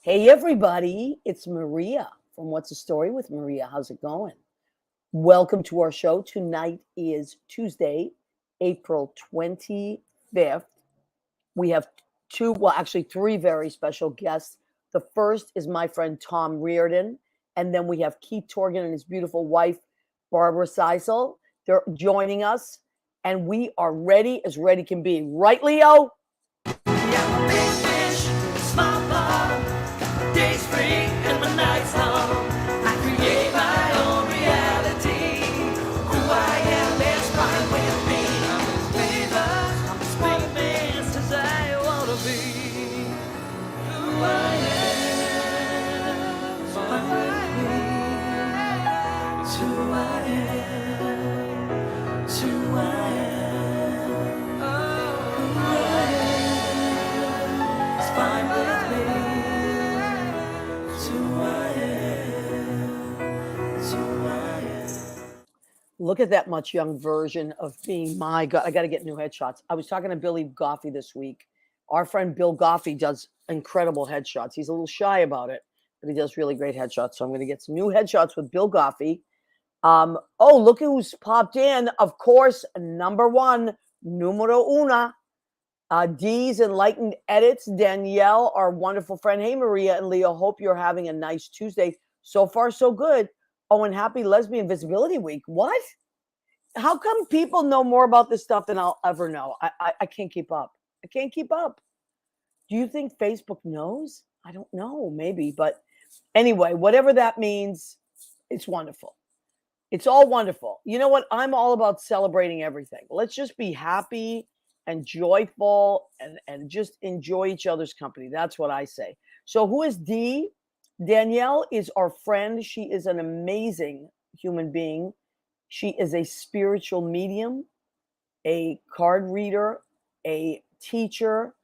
Hey, everybody, it's Maria from What's the Story with Maria. How's it going? Welcome to our show. Tonight is Tuesday, April 25th. We have three very special guests. The first is my friend Tom Reardon, and then we have Keith Torgan and his beautiful wife, Barbara Siesel. They're joining us, and we are ready as ready can be. Right, Leo? Yeah, big fish, small pond, day's free and my night's long. I create my own reality. Who I am is fine with me. I'm as famous as I wanna be. Who I am is fine with me. It's who I am. It's who I am. Oh, who I am. It's fine with me. It's who I am. It's who I am. Look at that much young version of being my God. I got to get new headshots. I was talking to Billy Goffey this week. Our friend Bill Goffey does incredible headshots. He's a little shy about it, but he does really great headshots. So I'm going to get some new headshots with Bill Goffey. Oh, look who's popped in. Of course, number one, numero una. Dee's Enlightened Edits, Danielle, our wonderful friend. Hey, Maria and Leo, hope you're having a nice Tuesday. So far, so good. Oh, and happy Lesbian Visibility Week. What? How come people know more about this stuff than I'll ever know? I can't keep up. I can't keep up. Do you think Facebook knows? I don't know, maybe. But anyway, whatever that means, it's wonderful. It's all wonderful. You know what? I'm all about celebrating everything. Let's just be happy and joyful and just enjoy each other's company. That's what I say. So who is Dee? Danielle is our friend. She is an amazing human being. She is a spiritual medium, a card reader, a teacher,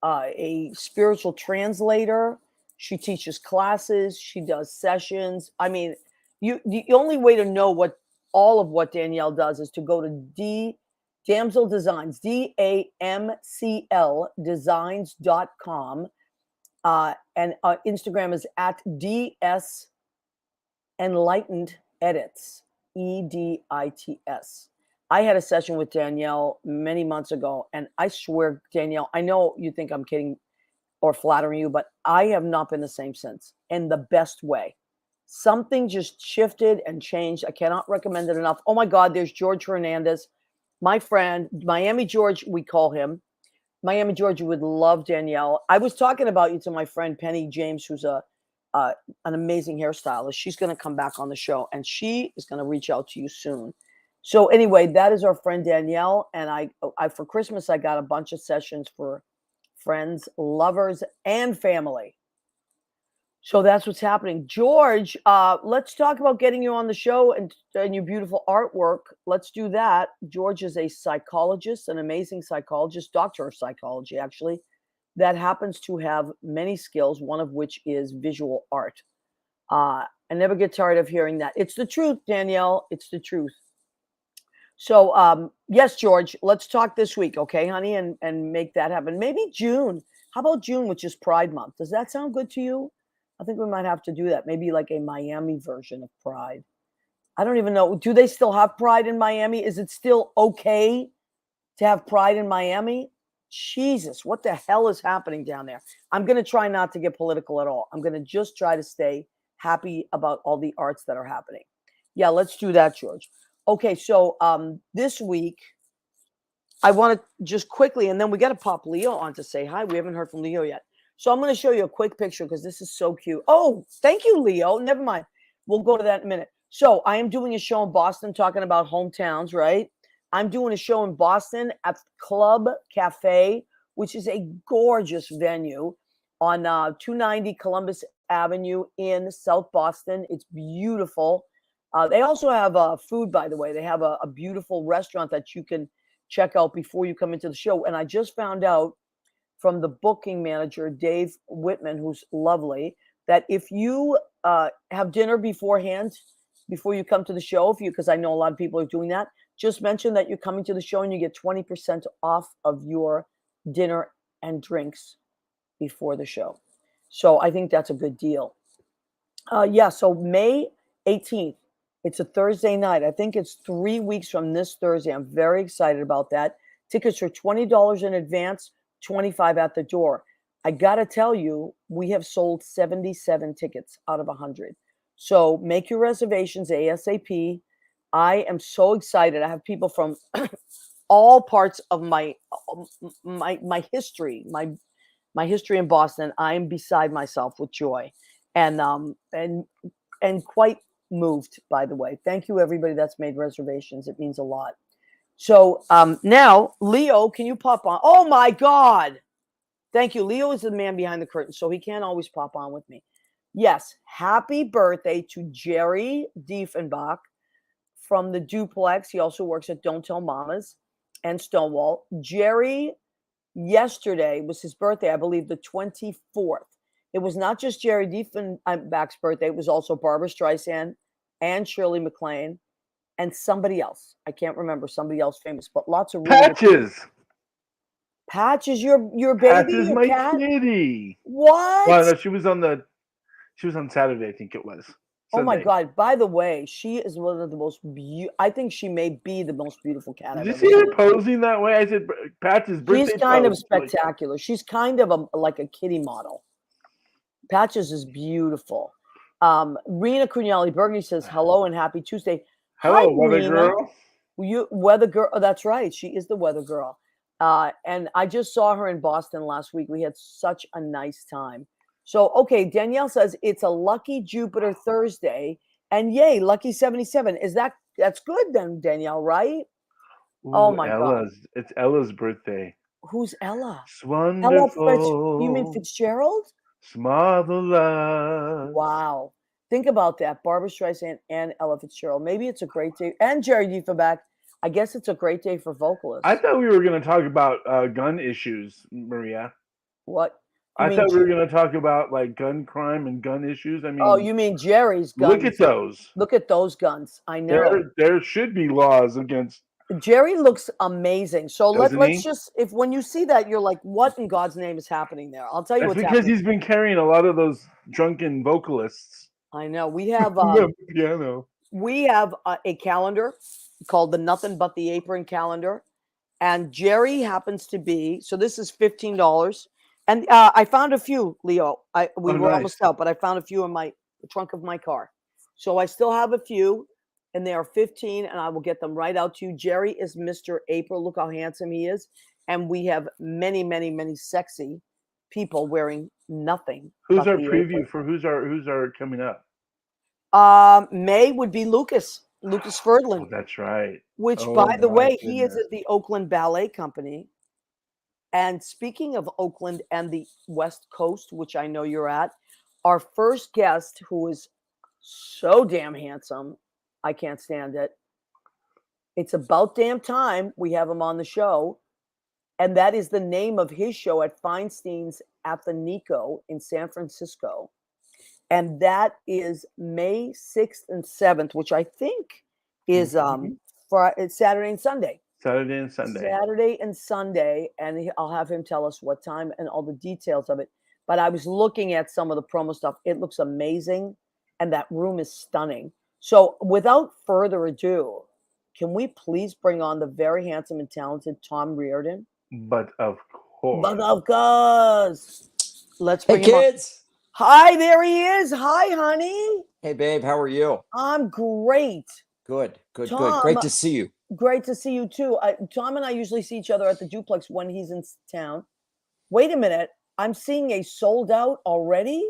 a spiritual translator. She teaches classes. She does sessions. I mean, the only way to know what all of what Danielle does is to go to Damsel Designs, DAMCL designs.com. And Instagram is at DS Enlightened Edits, EDITS. I had a session with Danielle many months ago, and I swear, Danielle, I know you think I'm kidding or flattering you, but I have not been the same since, in the best way. Something just shifted and changed. I cannot recommend it enough. Oh my God, there's George Hernandez, my friend, Miami George, we call him. Miami George would love Danielle. I was talking about you to my friend Penny James, who's an amazing hairstylist. She's going to come back on the show, and she is going to reach out to you soon. So anyway, that is our friend Danielle, and I for Christmas I got a bunch of sessions for friends, lovers, and family. So that's what's happening. George, let's talk about getting you on the show and your beautiful artwork. Let's do that. George is a psychologist, an amazing psychologist, doctor of psychology, actually, that happens to have many skills, one of which is visual art. I never get tired of hearing that. It's the truth, Danielle. It's the truth. So, yes, George, let's talk this week, okay, honey, and make that happen. Maybe June. How about June, which is Pride Month? Does that sound good to you? I think we might have to do that. Maybe like a Miami version of Pride. I don't even know. Do they still have Pride in Miami? Is it still okay to have Pride in Miami? Jesus, what the hell is happening down there? I'm going to try not to get political at all. I'm going to just try to stay happy about all the arts that are happening. Yeah, let's do that, George. Okay, so this week, I want to just quickly, and then we got to pop Leo on to say hi. We haven't heard from Leo yet. So I'm going to show you a quick picture because this is so cute. Oh, thank you, Leo. Never mind. We'll go to that in a minute. So I am doing a show in Boston talking about hometowns, right? I'm doing a show in Boston at Club Cafe, which is a gorgeous venue on 290 Columbus Avenue in South Boston. It's beautiful. They also have food, by the way. They have a beautiful restaurant that you can check out before you come into the show. And I just found out from the booking manager, Dave Whitman, who's lovely, that if you have dinner beforehand, before you come to the show, because I know a lot of people are doing that, just mention that you're coming to the show and you get 20% off of your dinner and drinks before the show. So I think that's a good deal. Yeah, so May 18th, it's a Thursday night. I think it's 3 weeks from this Thursday. I'm very excited about that. Tickets are $20 in advance, 25 at the door. I got to tell you, we have sold 77 tickets out of 100. So make your reservations ASAP. I am so excited. I have people from all parts of my history, my history in Boston. I am beside myself with joy, and quite moved. By the way, thank you everybody that's made reservations. It means a lot. So now, Leo, can you pop on? Oh my God! Thank you. Leo is the man behind the curtain, so he can't always pop on with me. Yes, happy birthday to Jerry Diefenbach from the Duplex. He also works at Don't Tell Mamas and Stonewall. Jerry, yesterday was his birthday, I believe the 24th. It was not just Jerry Diefenbach's birthday. It was also Barbara Streisand and Shirley MacLaine and somebody else. I can't remember, somebody else famous, but lots of really Patches. Patch is your baby, Patches, your my cat? kitty. What? Well, no, she was on Saturday, I think it was. Oh my Sunday. God! By the way, she is one of the most. I think she may be the most beautiful cat I've Did you ever see seen. her posing that way? I said, Patches' birthday. She's kind of pose. spectacular. She's kind of like a kitty model. Patches is beautiful. Rena Cugnali Burgundy says hello and happy Tuesday. Hello, Hi, weather Rena. girl. You weather girl. Oh, that's right. She is the weather girl. And I just saw her in Boston last week. We had such a nice time. So, okay, Danielle says it's a lucky Jupiter Thursday, and yay, lucky 77. That's good then, Danielle, right? Oh Ooh, my God. It's Ella's birthday. Who's Ella? It's Ella you mean wonderful. Fitzgerald? Smother love. Wow. Think about that. Barbara Streisand and Ella Fitzgerald. Maybe it's a great day. And Jerry Diefenbach. I guess it's a great day for vocalists. I thought we were going to talk about gun issues, Maria. What? I thought we were going to talk about like gun crime and gun issues. I mean, oh, you mean Jerry's guns? look at those. Look at those guns. I know. There should be laws against. Jerry looks amazing. So let's he? just, if when you see that, you're like, what in God's name is happening there? I'll tell you That's what's because happening. he's been carrying a lot of those drunken vocalists. I know. We have piano. We have a calendar called the Nothing But the Apron calendar, and Jerry happens to be. So this is $15, and I found a few, Leo. We were almost out, but I found a few in the trunk of my car. So I still have a few, and they are 15, and I will get them right out to you. Jerry is Mr. April. Look how handsome he is, and we have many, many, many sexy people wearing nothing. Who's our preview for who's our coming up? May would be Lucas Ferdland. Oh, that's right. Which, by the way, he is at the Oakland Ballet Company. And speaking of Oakland and the West Coast, which I know you're at, our first guest, who is so damn handsome, I can't stand it. It's about damn time we have him on the show. And that is the name of his show at Feinstein's at the Nico in San Francisco. And that is May 6th and 7th, which I think is it's Saturday and Sunday. Saturday and Sunday. And I'll have him tell us what time and all the details of it. But I was looking at some of the promo stuff. It looks amazing. And that room is stunning. So without further ado, can we please bring on the very handsome and talented Tom Reardon? But of course. Let's bring him kids. On. Hi, there he is. Hi, honey. Hey, babe. How are you? I'm great. Good. Tom, great to see you. Great to see you, too. Tom and I usually see each other at the Duplex when he's in town. Wait a minute. I'm seeing a sold out already?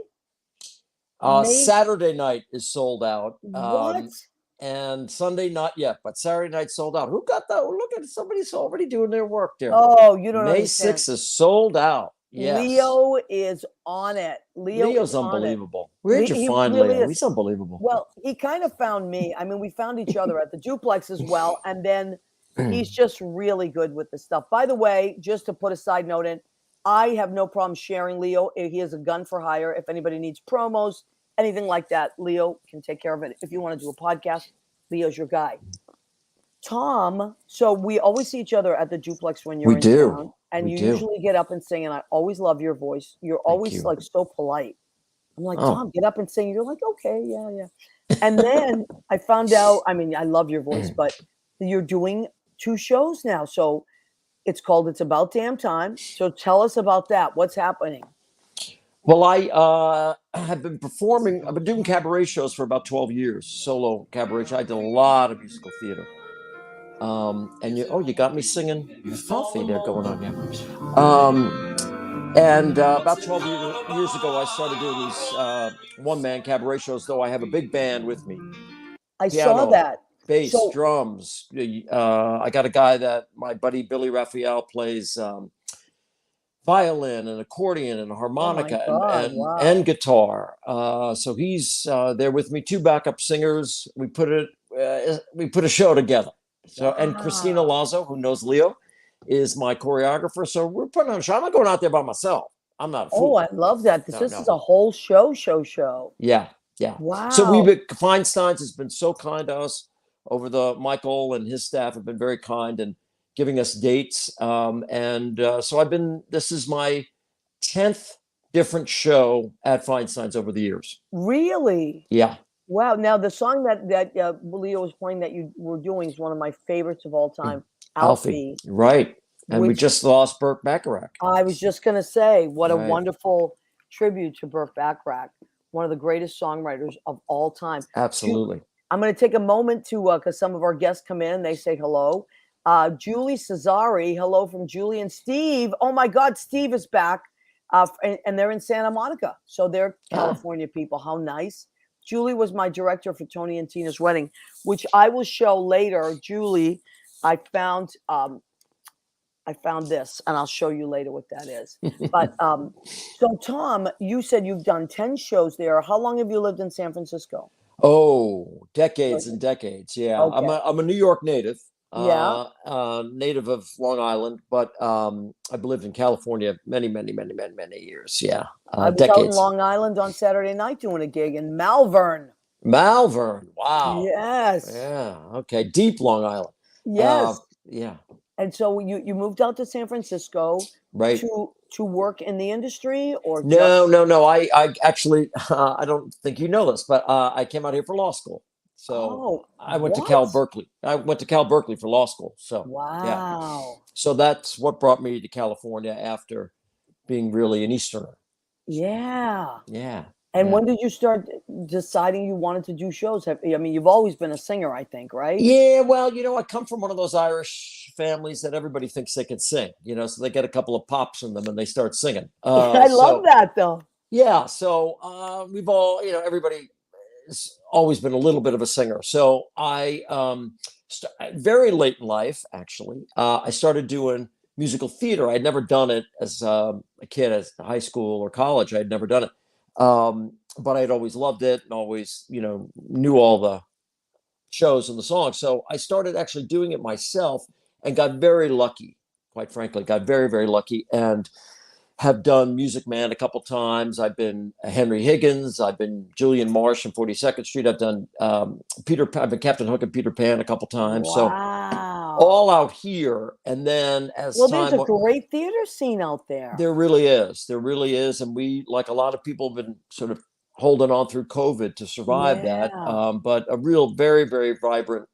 Saturday night is sold out. What? And Sunday, not yet, but Saturday night sold out. Who got that? Look at somebody's already doing their work there. Oh, you don't know. May 6th is sold out. Yes. Leo is on it. Leo's unbelievable. Where'd you find really Leo? He's unbelievable. Well, he kind of found me. I mean, we found each other at the Duplex as well. And then he's just really good with the stuff. By the way, just to put a side note in, I have no problem sharing Leo. He has a gun for hire. If anybody needs promos, anything like that, Leo can take care of it. If you want to do a podcast, Leo's your guy. Tom, so we always see each other at the duplex when you're We in do. town, and We you do. usually get up and sing, and I always love your voice. You're always you. like so polite. I'm like, Oh. Tom, get up and sing. You're like, okay, yeah. And then I found out, I mean, I love your voice, but you're doing 2 shows now. So it's called It's About Damn Time. So tell us about that. What's happening? Well, I have been performing. I've been doing cabaret shows for about 12 years, solo cabaret. I did a lot of musical theater. And you got me singing Coffee there going on here. And about 12 years ago, I started doing these one-man cabaret shows, though I have a big band with me. I saw Piano, that. bass, So drums. I got a guy that my buddy Billy Raphael plays violin and accordion and oh my harmonica God, and wow. guitar. So he's there with me. 2 backup singers. We put a show together. So and Christina Wow. Lazo, who knows Leo, is my choreographer. So we're putting on a show. I'm not going out there by myself. I'm not a Oh, fool. I love that. This No, is no. a whole show. Yeah. So Wow. Feinstein's has been so kind to us over Michael and his staff have been very kind and giving us dates. So this is my 10th different show at Feinstein's over the years. Really? Yeah. Wow. Now the song that Leo was playing that you were doing is one of my favorites of all time, Alfie. Alfie. Right. And we Which just lost Burt Bacharach. I was just gonna say, what a Right. wonderful tribute to Burt Bacharach, one of the greatest songwriters of all time. Absolutely. I'm going to take a moment to, because some of our guests come in, they say hello. Julie Cesari, hello from Julie and Steve. Oh my God, Steve is back. And they're in Santa Monica. So they're California people. How nice. Julie was my director for Tony and Tina's wedding, which I will show later. Julie, I found this, and I'll show you later what that is. But so Tom, you said you've done 10 shows there. How long have you lived in San Francisco? Oh, decades and decades. Yeah. Okay. I'm a New York native. Yeah. Native of Long Island, but I've lived in California many years. Yeah. I was out in Decades. Long Island on Saturday night doing a gig in Malvern. Malvern. Wow. Yes. Yeah. Okay. Deep Long Island. Yes. Yeah. And so you moved out to San Francisco Right. to work in the industry, or No. I actually I don't think you know this, but I came out here for law school. So I went to Cal Berkeley. I went to Cal Berkeley for law school. So yeah. Wow. So that's what brought me to California after being really an Easterner. Yeah. Yeah. And yeah. when did you start deciding you wanted to do shows? I mean, you've always been a singer, I think, right? Yeah, well, I come from one of those Irish families that everybody thinks they can sing, so they get a couple of pops in them and they start singing. I love that, though. Yeah, so we've all, everybody has always been a little bit of a singer. So I, very late in life, actually, I started doing musical theater. I'd never done it as a kid, as high school or college. I'd never done it. But I'd always loved it and always, knew all the shows and the songs. So I started actually doing it myself and got very lucky, quite frankly, got very, very lucky, and have done Music Man a couple times. I've been Henry Higgins. I've been Julian Marsh in 42nd Street. I've done I've been Captain Hook and Peter Pan a couple times. Wow. So all out here. And then as there's a great theater scene out there. There really is. There really is. And we, like a lot of people, have been sort of holding on through COVID to survive that. But a real, very, very vibrant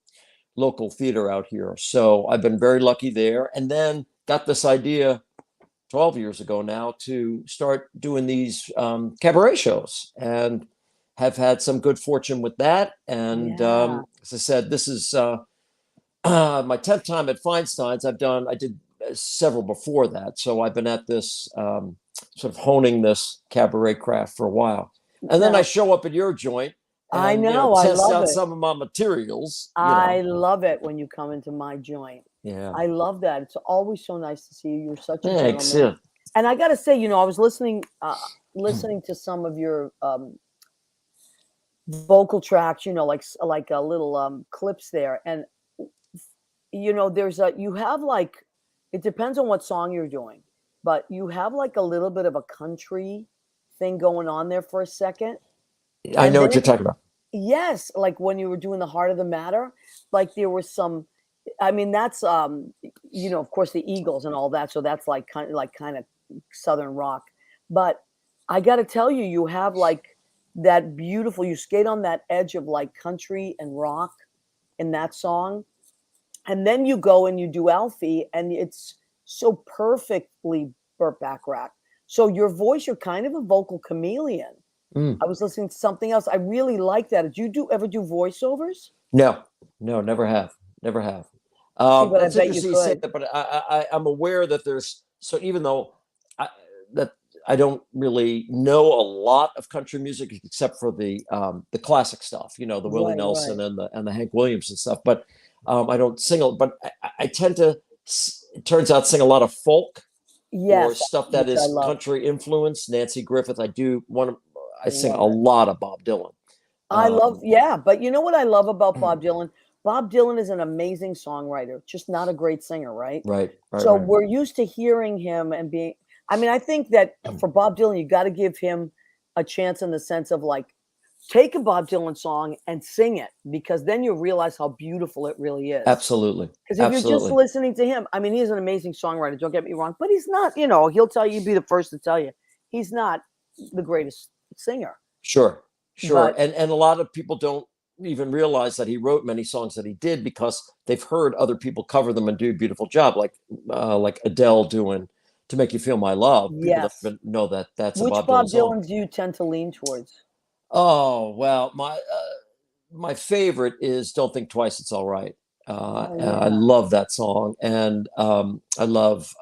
local theater out here. So I've been very lucky there. And then got this idea 12 years ago now to start doing these cabaret shows, and have had some good fortune with that. And as I said, this is my 10th time at Feinstein's. I did several before that. So I've been at this sort of honing this cabaret craft for a while. And then I show up at your joint. And, I know. test I love out it. Some of my materials. I love it when you come into my joint. Yeah. I love that. It's always so nice to see you. You're such a Thanks. gentleman. And I got to say, I was listening to some of your vocal tracks, like a little clips there. And, you have like, it depends on what song you're doing, but you have like a little bit of a country thing going on there for a second. I know what you're talking about. Yes. Like when you were doing The Heart of the Matter, like there was some, I mean, that's of course the Eagles and all that. So that's like kind of Southern rock. But I got to tell you, you have like that beautiful. You skate on that edge of like country and rock in that song, and then you go and you do Alfie, and it's so perfectly Burt Bacharach. So your voice, you're kind of a vocal chameleon. Mm. I was listening to something else. I really like that. Did you ever do voiceovers? No, no, never have, never have. See, but I That's bet you interesting you say could. that, but I'm aware that there's so even though that I don't really know a lot of country music except for the classic stuff, the Willie Right, Nelson right. and the Hank Williams and stuff. But I don't sing it. But I tend to, it turns out, sing a lot of folk or Yes, stuff that which I is love. country influenced. Nancy Griffith. I sing Love a it. lot of Bob Dylan. Yeah, but you know what I love about Bob Dylan? Bob Dylan is an amazing songwriter, just not a great singer, right? Right, right, So right. we're used to hearing him and being, I mean, I think that for Bob Dylan, you got to give him a chance in the sense of like, take a Bob Dylan song and sing it, because then you realize how beautiful it really is. Absolutely, Because if you're just absolutely. listening to him, I mean, he's an amazing songwriter, don't get me wrong, but he's not, he'll tell you, be the first to tell you, he's not the greatest singer. Sure, sure. But And a lot of people don't even realize that he wrote many songs that he did because they've heard other people cover them and do a beautiful job, like Adele doing "To Make You Feel My Love." People yes. don't know that that's a Which Bob Dylan Bob song. Dylan do you tend to lean towards? Oh well, my favorite is "Don't Think Twice, It's All Right." Oh, I yeah. love that song, and I love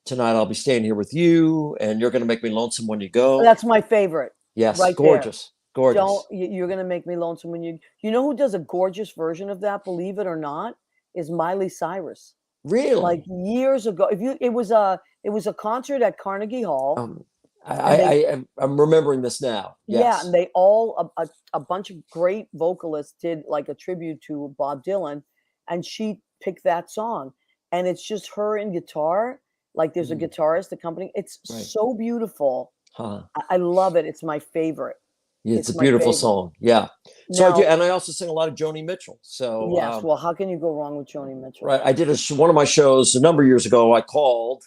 "Tonight I'll Be Staying Here with You," and "You're Gonna Make Me Lonesome When You Go." That's my favorite Yes, right there. gorgeous, gorgeous. You're going to make me lonesome when you know who does a gorgeous version of that, believe it or not, is Miley Cyrus. Like Really? years ago, it was a concert at Carnegie Hall, Um, and they I'm remembering this now. yeah, and Yes. they all a bunch of great vocalists did like a tribute to Bob Dylan, and she picked that song, and it's just her and guitar. Like there's a Mm, guitarist accompanying. It's right. so beautiful. Huh. I love it. It's my favorite. Yeah, it's It's a my beautiful favorite. song. Yeah. So I do, Now, and I also sing a lot of Joni Mitchell. So yes, well, how can you go wrong with Joni Mitchell? right, I did one of my shows a number of years ago. I called,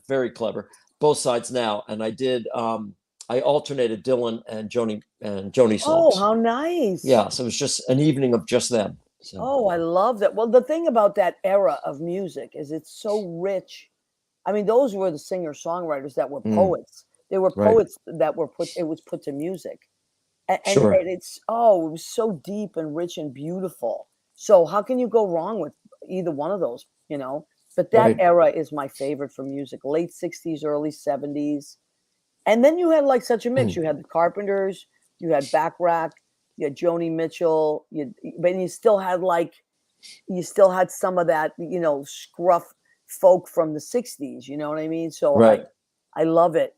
very clever, Both Sides Now, and I alternated Dylan and Joni Oh, songs. how nice. Yeah, so it was just an evening of just them. So Oh, I love that. Well, the thing about that era of music is it's so rich. I mean, those were the singer-songwriters that were mm, poets. They were right, poets that were it was put to music. And sure, it was so deep and rich and beautiful. So how can you go wrong with either one of those? But that right. era is my favorite for music, late 60s, early 70s. And then you had like such a mix. You had the Carpenters, you had Backrack, you had Joni Mitchell, but you still had some of that, scruff folk from the 60s, you know what I mean? So I Right. I love it.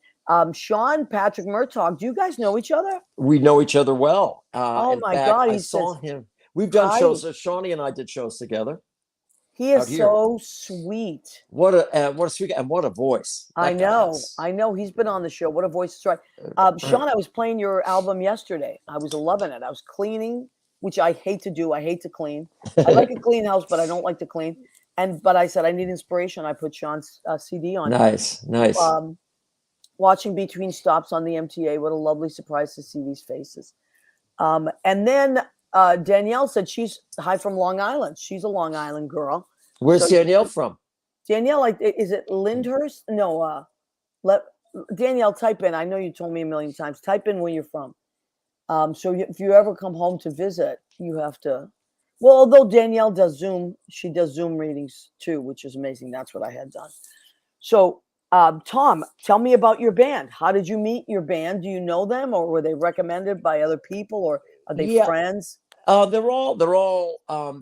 Sean Patrick Murtaugh, do you guys know each other? We know each other well. Oh In my fact, God, I he saw says him. We've done hi. shows. Shawnee and I did shows together He out is here. so sweet. What a sweet and what a voice I that guy know. has. I know. He's been on the show. What a voice to Sean, I was playing your album yesterday. I was loving it. I was cleaning, which I hate to do. I hate to clean. I like a clean house, but I don't like to clean. But I said I need inspiration. I put Sean's CD on. Nice, nice. Um, Watching Between Stops on the MTA. What a lovely surprise to see these faces. And then Danielle said she's hi from Long Island. She's a Long Island girl. Where's So Danielle from? Danielle, like, is it Lyndhurst? No, let Danielle type in. I know you told me a million times. Type in where you're from. So if you ever come home to visit, you have to. Well, although Danielle does Zoom, she does Zoom readings too, which is amazing. That's what I had done. So, Tom, tell me about your band. How did you meet your band? Do you know them, or were they recommended by other people, or are they Yeah, friends? they're all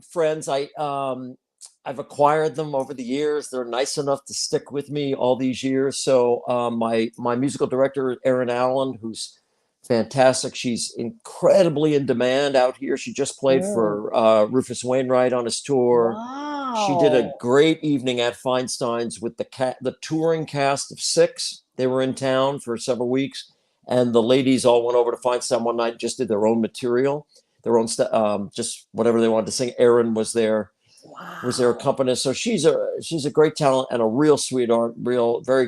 friends. I've acquired them over the years. They're nice enough to stick with me all these years. So my musical director, Erin Allen, who's fantastic. She's incredibly in demand out here. She just played Mm. for Rufus Wainwright on his tour. She did a Wow. great evening at Feinstein's with the touring cast of six. They were in town for several weeks, and the ladies all went over to Feinstein one night, and just did their own material, their own stuff, just whatever they wanted to sing. Erin was there was their Wow. accompanist. So she's a great talent and a real sweetheart.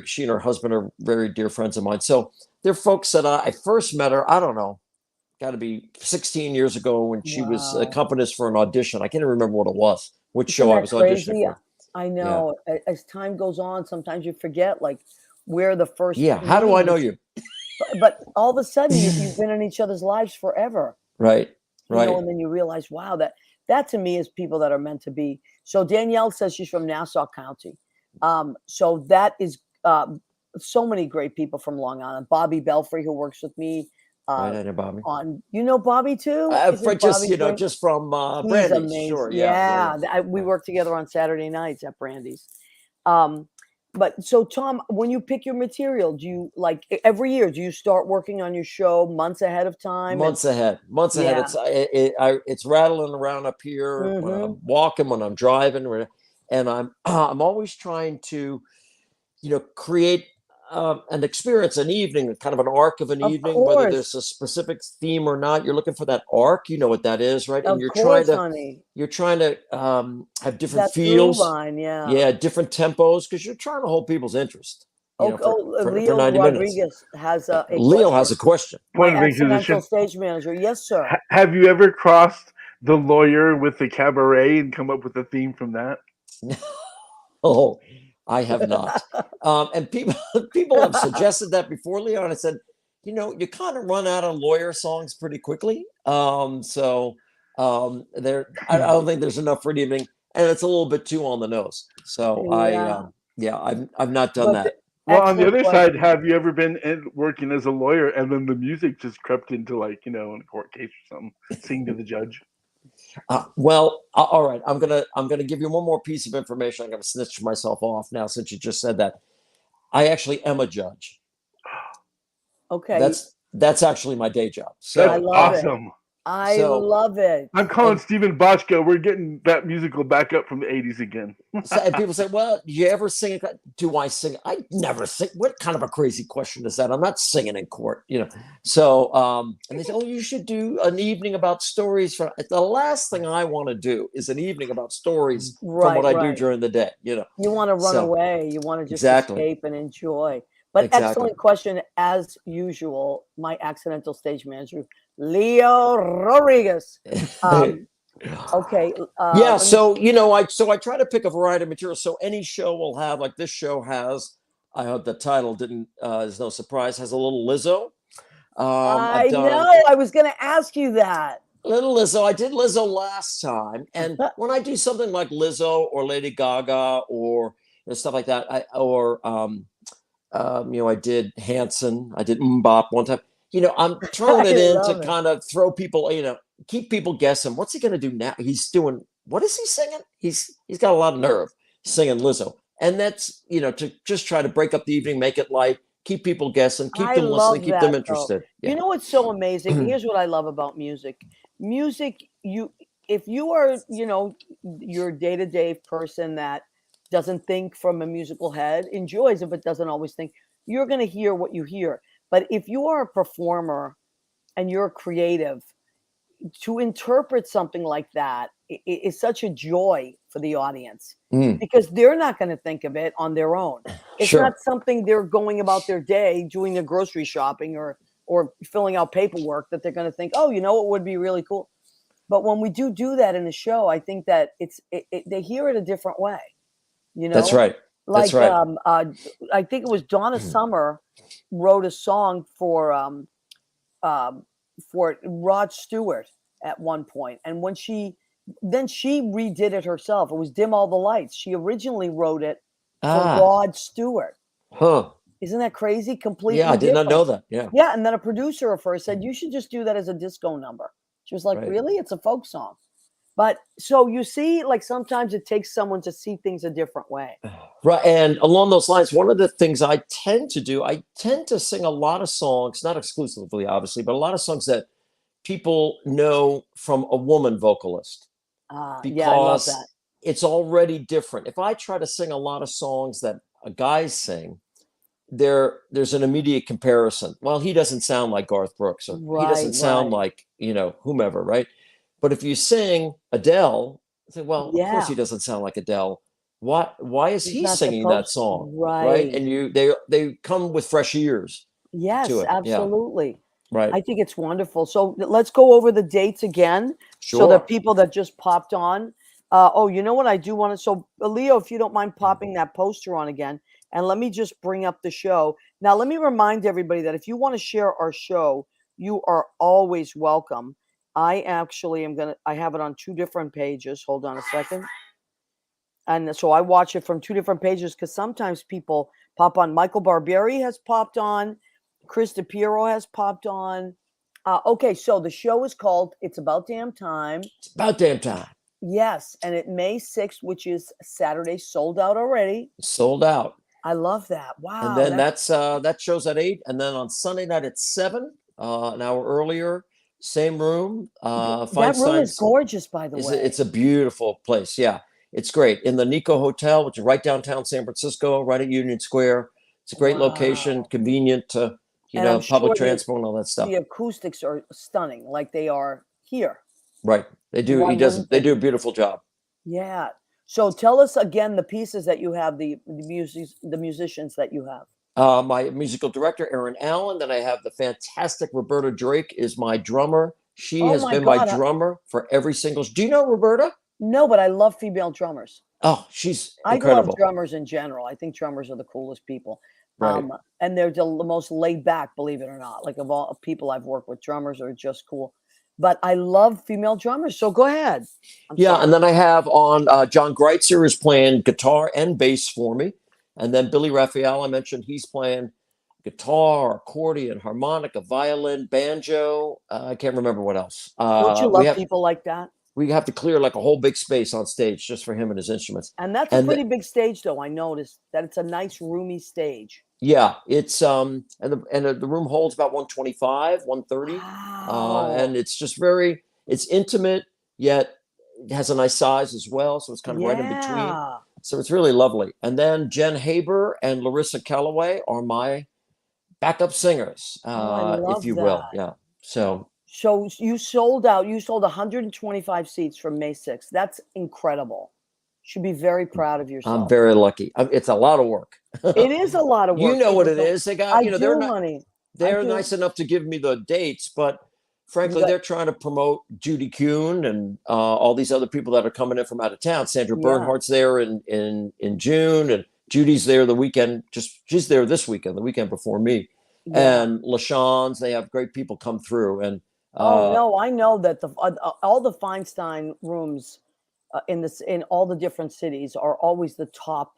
She and her husband are very dear friends of mine. So they're folks that I first met her. I don't know, got to be 16 years ago when she was Wow. accompanist for an audition. I can't even remember what it was, which Isn't show I that was auditioning crazy? for. I Yeah. know. As time goes on, sometimes you forget like where the first Yeah. How do I meeting know was. you? But all of a sudden you've been in each other's lives forever, Right. you know, Right. and then you realize, wow, that to me is people that are meant to be. So Danielle says she's from Nassau County. So that is so many great people from Long Island. Bobby Belfry, who works with me Right. uh, I know Bobby. on, you know, Bobby too? For Isn't just, Bobby great? just from He's Brandy's. amazing. Sure. Yeah. Yeah. Yeah, Yeah. we Yeah. work together on Saturday nights at Brandy's. Um, but so Tom, when you pick your material, do you like every year? Do you start working on your show months ahead of time? And Months ahead. Months ahead. yeah, It's rattling around up here when mm-hmm. I'm walking, when I'm driving, and I'm always trying to, create an experience, an evening, kind of an arc of an Of evening, whether there's course, a specific theme or not. You're looking for that arc. You know what that is, right? And of course, honey. you're trying to have different That through feels, line, yeah. yeah, different tempos, because you're trying to hold people's interest, Oh, for Leo 90 minutes. Rodriguez has a Leo question. has a question. My Point of accidental inquisition. stage manager. Yes, sir. Have you ever crossed the lawyer with the cabaret and come up with a theme from that? Oh, I have not. And people have suggested that before, Leo, and I said, you kind of run out of lawyer songs pretty quickly. I don't think there's enough for an evening, and it's a little bit too on the nose. So Yeah, I've not done but that. Well, on the excellent other question. side, have you ever been working as a lawyer and then the music just crept into in a court case or something, sing to the judge? All right. I'm gonna give you one more piece of information. I'm gonna snitch myself off now since you just said that. I actually am a judge. Okay, That's actually my day job. That's I So love it. awesome. I So- love it. I'm calling And- Stephen Bochco. We're getting that musical back up from the 80s again. and people say, "Well, do you ever sing? Do I sing? I never sing." What kind of a crazy question is that? I'm not singing in court, So, and they say, "Oh, you should do an evening about stories from." The last thing I want to do is an evening about stories from Right, what I do right. during the day. You want to run So- away. You want to just Exactly. escape and enjoy. But Exactly. excellent question, as usual. My accidental stage manager, Leo Rodriguez. Okay. Yeah, let me- so I try to pick a variety of material. So any show will have, like this show has. I hope the title didn't is no surprise. Has a little Lizzo. I I've done know. I was going to ask you that. little Lizzo. I did Lizzo last time, and when I do something like Lizzo or Lady Gaga or stuff like that, I did Hanson. I did Mbop one time. I'm throwing it I in love to it. kind of throw people, keep people guessing. What's he going to do now? He's doing, what is he singing? He's got a lot of nerve singing Lizzo. And that's, to just try to break up the evening, make it light, keep people guessing, keep I them love listening, keep them that, though. interested. You know what's so amazing? Here's what I love about music. Music, if you are, your day-to-day person that doesn't think from a musical head, enjoys it, but doesn't always think, you're going to hear what you hear. But if you are a performer and you're creative, to interpret something like that is such a joy for the audience because they're not going to think of it on their own. It's Sure. not something they're going about their day doing their grocery shopping or filling out paperwork that they're going to think, oh, what would be really cool. But when we do that in the show, I think that they hear it a different way. That's right. Like That's right. I think it was Donna Summer wrote a song for Rod Stewart at one point, and when she redid it herself. It was Dim All the Lights. She originally wrote it for Rod Stewart. Huh. Isn't that crazy? Completely. Yeah, I did not know different. that. Yeah. Yeah, and then a producer of hers said, you should just do that as a disco number. She was like, Right. really? It's a folk song. But so you see, like sometimes it takes someone to see things a different way. Right. And along those lines, one of the things I tend to do, I tend to sing a lot of songs, not exclusively, obviously, but a lot of songs that people know from a woman vocalist. Yeah, I love Because that. it's already different. If I try to sing a lot of songs that guys sing, there's an immediate comparison. Well, he doesn't sound like Garth Brooks, or he doesn't sound like, whomever, right? But if you sing Adele, I said, well, of course Yeah. he doesn't sound like Adele. Why is He's he not singing that supposed song? Right. right. And they come with fresh ears to Yes, it. Yeah. absolutely. Right. I think it's wonderful. So let's go over the dates again. So the Sure. people that just popped on. Oh, you know what I do want to. So Leo, if you don't mind popping that poster on again, and let me just bring up the show. Now, let me remind everybody that if you want to share our show, you are always welcome. I actually am gonna. I have it on 2 different pages. Hold on a second. And so I watch it from 2 different pages because sometimes people pop on. Michael Barbieri has popped on. Chris DePiero has popped on. Okay, so the show is called It's About Damn Time. It's about damn time. Yes, and it May 6th, which is Saturday, sold out already. Sold out. I love that. And Wow. then that shows at 8. And then on Sunday night at 7, an hour earlier, same room. That room is Feinstein's gorgeous, by the way. it's a beautiful place. Yeah. It's great. In the Nico Hotel, which is right downtown San Francisco, right at Union Square. It's a great location, Wow. convenient to, And I'm public sure transport and all that stuff. the acoustics are stunning, like they are here. Right. They do. One wouldn't They think. do a beautiful job. Yeah. So tell us again the pieces that you have, the musicians that you have. My musical director, Aaron Allen. Then I have the fantastic Roberta Drake is my drummer. She Oh has my been my God. drummer for every single. Do you know Roberta? No, but I love female drummers. Oh, she's I love incredible. drummers in general. I think drummers are the coolest people. Right. And they're the most laid back, believe it or not. Like of all people I've worked with, drummers are just cool. But I love female drummers. So go ahead. Yeah, sorry. and then I have on John Greitzer is playing guitar and bass for me, and then Billy Raphael, I mentioned, he's playing guitar, accordion, harmonica, violin, banjo. I can't remember what else. Don't you love people like that? We have to clear like a whole big space on stage just for him and his instruments. And that's a pretty big stage, though. I noticed that it's a nice, roomy stage. Yeah, it's and the room holds about 125, 130. Wow. And it's just it's intimate, yet it has a nice size as well. So it's kind of right in between. So it's really lovely. And then Jen Haber and Larissa Calloway are my backup singers, if you will. Yeah. So you sold out. You sold 125 seats from May 6th. That's incredible. Should be very proud of yourself. I'm very lucky. It's a lot of work. It is a lot of work. You know what it is. They got, they're nice enough to give me the dates, but frankly, they're trying to promote Judy Kuhn and all these other people that are coming in from out of town. Sandra Bernhardt's there in June, and Judy's there the weekend. She's there this weekend, the weekend before me. Yeah. And LaShawns, they have great people come through. And no, I know that all the Feinstein rooms in all the different cities are always the top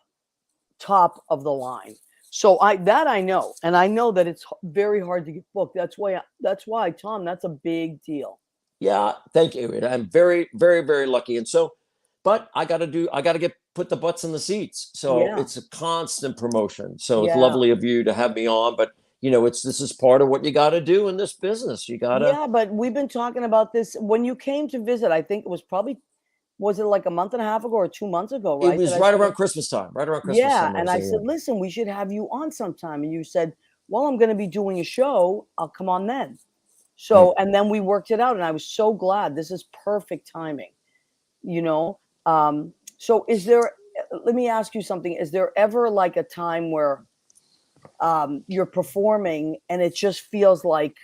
of the line. So I know, and I know that it's very hard to get booked. That's why, Tom, that's a big deal. Yeah, thank you. I'm very, very, very lucky. And so, but I got to put the butts in the seats. So it's a constant promotion. So it's lovely of you to have me on, but this is part of what you got to do in this business. You got to. Yeah, but we've been talking about this when you came to visit. I think it was it like a month and a half ago or 2 months ago, right? It was right around Christmas time, Yeah, and I said, listen, we should have you on sometime. And you said, well, I'm going to be doing a show. I'll come on then. So, and then we worked it out, and I was so glad. This is perfect timing, So let me ask you something. Is there ever like a time where you're performing and it just feels like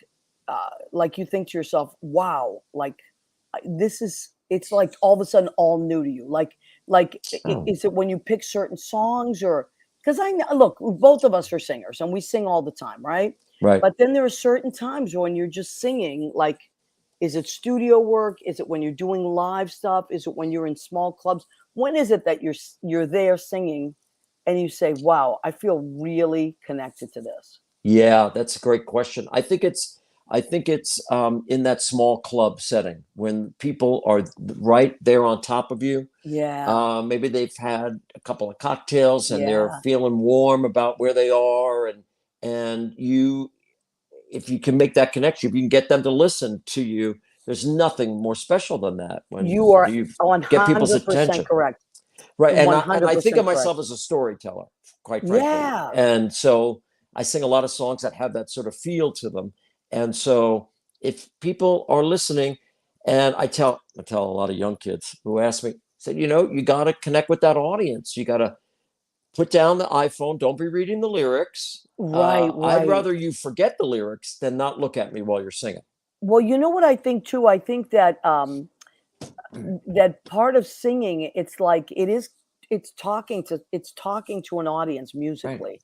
you think to yourself, wow, like it's like all of a sudden all new to you. Is it when you pick certain songs or because look, both of us are singers and we sing all the time, right? Right. But then there are certain times when you're just singing, like, is it studio work? Is it when you're doing live stuff? Is it when you're in small clubs? When is it that you're there singing and you say, wow, I feel really connected to this? Yeah, that's a great question. I think it's in that small club setting when people are right there on top of you. Yeah. Maybe they've had a couple of cocktails and they're feeling warm about where they are. And if you can make that connection, if you can get them to listen to you, there's nothing more special than that. When you are get people's attention. Correct. Right. And I think of myself as a storyteller, quite frankly. Yeah. And so I sing a lot of songs that have that sort of feel to them. And so if people are listening, and I tell a lot of young kids who ask me, said, you got to connect with that audience. You got to put down the iPhone. Don't be reading the lyrics. Right, I'd right. rather you forget the lyrics than not look at me while you're singing. Well, you know what I think too? I think that that part of singing, it's like it's talking to an audience musically.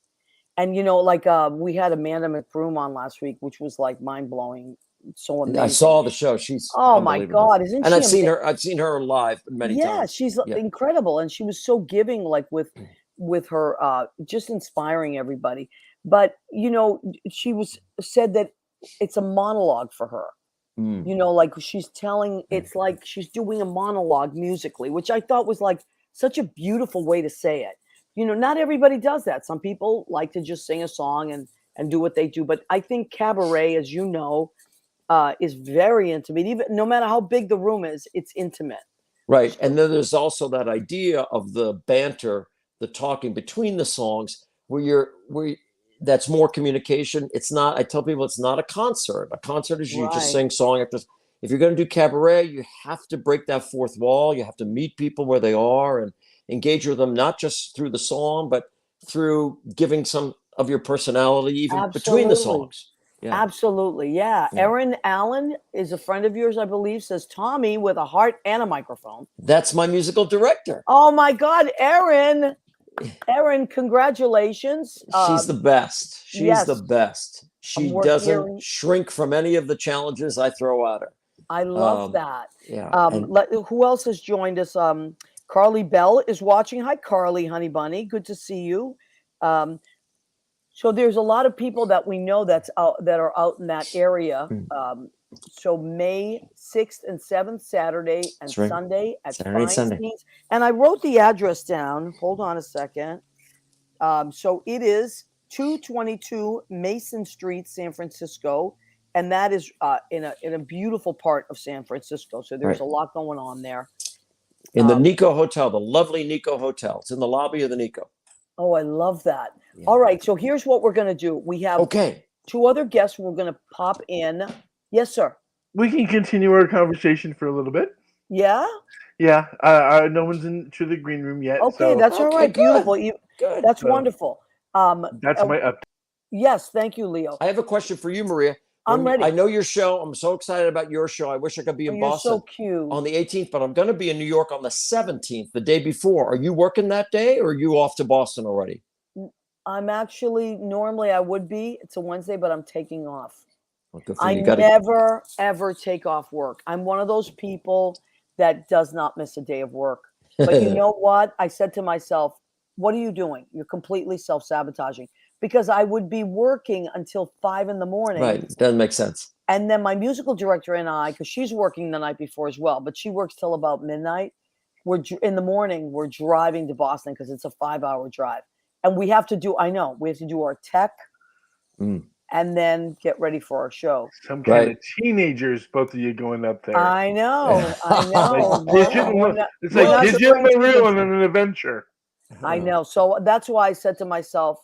And like we had Amanda McBroom on last week, which was like mind blowing, so amazing. I saw the show. She's oh my unbelievable. God, isn't And she? I've seen her live many Yeah, times. she's incredible, and she was so giving, like with her, just inspiring everybody. But she said that it's a monologue for her. Like she's telling, it's like she's doing a monologue musically, which I thought was like such a beautiful way to say it. Not everybody does that. Some people like to just sing a song and do what they do. But I think cabaret, as you know, is very intimate. Even no matter how big the room is, it's intimate. Right. And then there's also that idea of the banter, the talking between the songs where that's more communication. It's not, I tell people, it's not a concert. A concert is you just sing song after. If you're going to do cabaret, you have to break that fourth wall. You have to meet people where they are and engage with them, not just through the song, but through giving some of your personality even between the songs. Yeah. Absolutely. Yeah. Erin Allen is a friend of yours, I believe, says Tommy with a heart and a microphone. That's my musical director. Oh my God, Erin. Erin, congratulations. She's the best. She's the best. She doesn't shrink from any of the challenges I throw at her. I love that. Yeah. Who else has joined us? Carly Bell is watching. Hi, Carly, honey bunny. Good to see you. So there's a lot of people that we know that are out in that area. So May 6th and 7th, Saturday and Sunday at Feinstein's. And I wrote the address down. Hold on a second. So it is 222 Mason Street, San Francisco. And that is in a beautiful part of San Francisco. So there's a lot going on there. In the Nico Hotel, the lovely Nico Hotel. It's in the lobby of the Nico. Oh, I love that. Yeah. All right. So here's what we're going to do. We have two other guests we're going to pop in. Yes, sir. We can continue our conversation for a little bit. Yeah? Yeah. No one's into the green room yet. Okay, that's all right. Good. Beautiful. Good. That's wonderful. That's my update. Yes. Thank you, Leo. I have a question for you, Maria. I'm ready. I know your show. I'm so excited about your show. I wish I could be in Boston so cute. On the 18th, but I'm going to be in New York on the 17th, the day before. Are you working that day or are you off to Boston already? I'm actually, normally I would be. It's a Wednesday, but I'm taking off. Well, good for I you. never, ever take off work. I'm one of those people that does not miss a day of work. But you know what? I said to myself, what are you doing? You're completely self-sabotaging. Because I would be working until 5 a.m. Right. Doesn't make sense. And then my musical director and I, because she's working the night before as well, but she works till about midnight. In the morning, we're driving to Boston because it's a 5-hour drive. And we have to do our tech and then get ready for our show. Some kind of teenagers, both of you going up there. I know. It's like Digital Mario and an adventure. I know. So that's why I said to myself,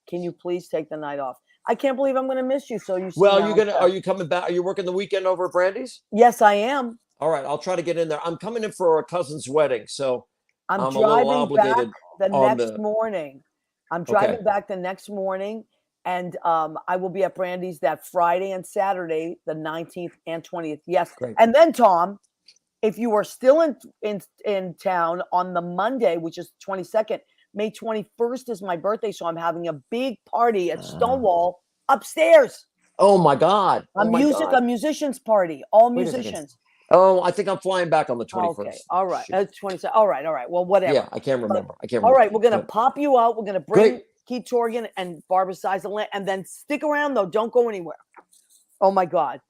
can you please take the night off? I can't believe I'm going to miss you. So are you coming back? Are you working the weekend over at Brandy's? Yes, I am. All right. I'll try to get in there. I'm coming in for a cousin's wedding. So I'm driving back the next morning. I'm driving back the next morning. And I will be at Brandy's that Friday and Saturday, the 19th and 20th. Yes. Great. And then, Tom, if you are still in town on the Monday, which is 22nd, May 21st is my birthday, so I'm having a big party at Stonewall upstairs. Oh my God! A musicians party, all musicians. Oh, I think I'm flying back on the 21st. Okay, all right, 22nd. All right. Well, whatever. Yeah, I can't remember. All right, we're gonna pop you out. We're gonna bring Keith Torgan and Barbara Siesel, and then stick around though. Don't go anywhere. Oh my God!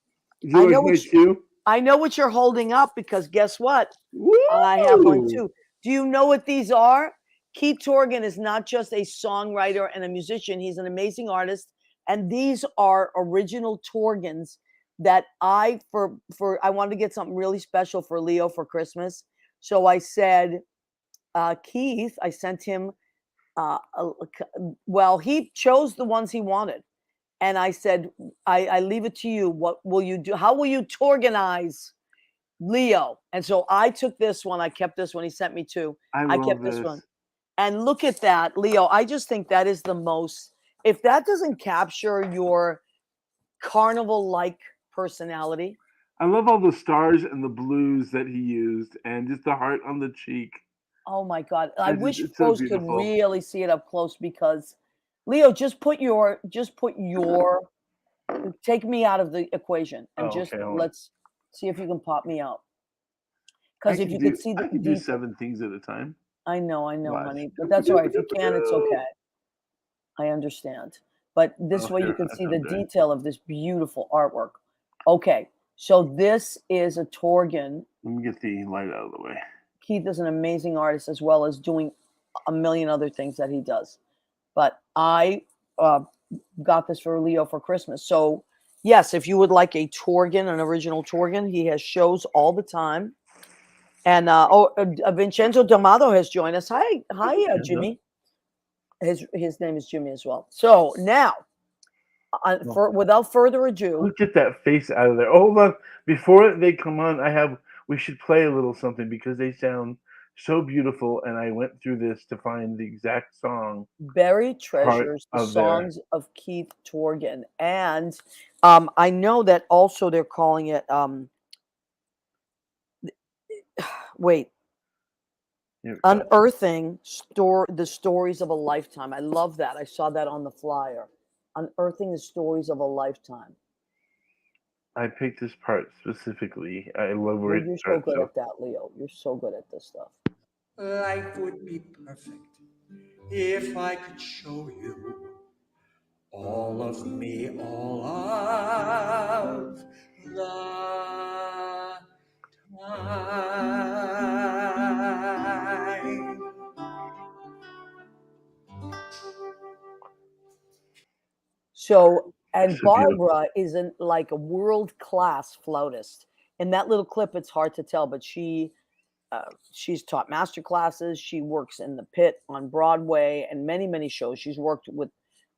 I know what you're holding up because guess what? Woo! I have one too. Do you know what these are? Keith Torgan is not just a songwriter and a musician. He's an amazing artist. And these are original Torgans that I wanted to get something really special for Leo for Christmas. So I said, Keith, I sent him, he chose the ones he wanted. And I said, I leave it to you. What will you do? How will you Torganize Leo. And so I took this one. I kept this one. He sent me two. I I love kept this. this one. And look at that, Leo. I just think that is the most, if that doesn't capture your carnival-like personality. I love all the stars and the blues that he used, and just the heart on the cheek. Oh my God. I wish It's so folks could beautiful. really see it up close because Leo, take me out of the equation and Oh, just okay, hold on. let's see if you can pop me out. I Because if can you do could see the I can do detail. 7 things at a time. I know, Watch. honey, but that's all right. If you can, it's okay. I understand. But this way you here, can I see the found it. detail of this beautiful artwork. Okay, so this is a Torgan. Let me get the light out of the way. Keith is an amazing artist as well as doing a million other things that he does. But I got this for Leo for Christmas. So yes, if you would like a Torgan, an original Torgan, he has shows all the time. And Vincenzo D'Amato has joined us. Hi, Jimmy. His name is Jimmy as well. So now, without further ado, Look at that face out of there. Oh, hold on. Before they come on, we should play a little something because they sound so beautiful. And I went through this to find the exact song. Buried Treasures, the songs of Keith Torgan. And I know that also they're calling it, wait, Unearthing the Stories of a Lifetime. I love that. I saw that on the flyer. Unearthing the Stories of a Lifetime. I picked this part specifically. I love where You're so good at that, Leo. You're so good at this stuff. Life would be perfect if I could show you all of me, all of the time. So, and So beautiful. Barbara is like a world-class flautist. In that little clip, it's hard to tell, but she's taught master classes. She works in the pit on Broadway and many, many shows. She's worked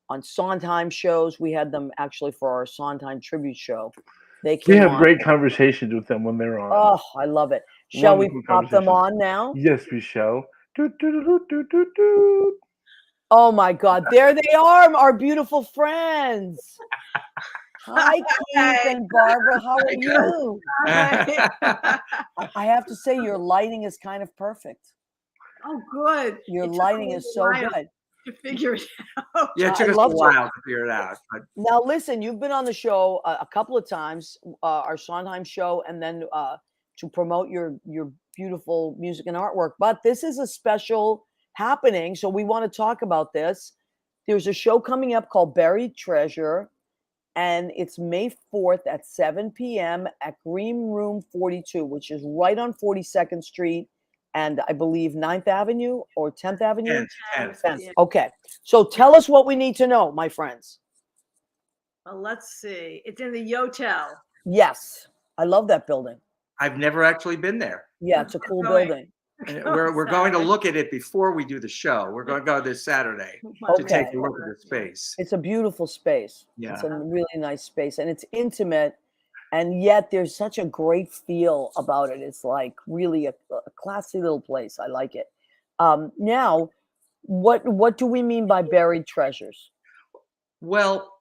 on Sondheim shows. We had them actually for our Sondheim tribute show. They came We have on. great conversations with them when they're on. Oh, I love it. Shall we Wonderful pop them conversations. on now? Yes, we shall. Doot, doot, doot, doot, doot, doot. Oh my God, there they are, our beautiful friends. Hi, Keith and Barbara. How are you? I have to say, your lighting is kind of perfect. Oh, good. Your lighting is so good. To figure it out. Yeah, it took us a while to figure it out. But now, listen, you've been on the show a couple of times, our Sondheim show, and then to promote your beautiful music and artwork. But this is a special happening, so we want to talk about this. There's a show coming up called Buried Treasure, and it's May 4th at 7 p.m. at Green Room 42, which is right on 42nd Street and I believe 9th Avenue or 10th Avenue? 10th. 10th. Okay. So tell us what we need to know, my friends. Well, let's see. It's in the Yotel. Yes. I love that building. I've never actually been there. Yeah, it's a cool building. And we're going to look at it before we do the show. We're going to go this Saturday to take a look at the space. It's a beautiful space. Yeah. It's a really nice space, and it's intimate, and yet there's such a great feel about it. It's like really a classy little place. I like it. Now, what do we mean by buried treasures? Well,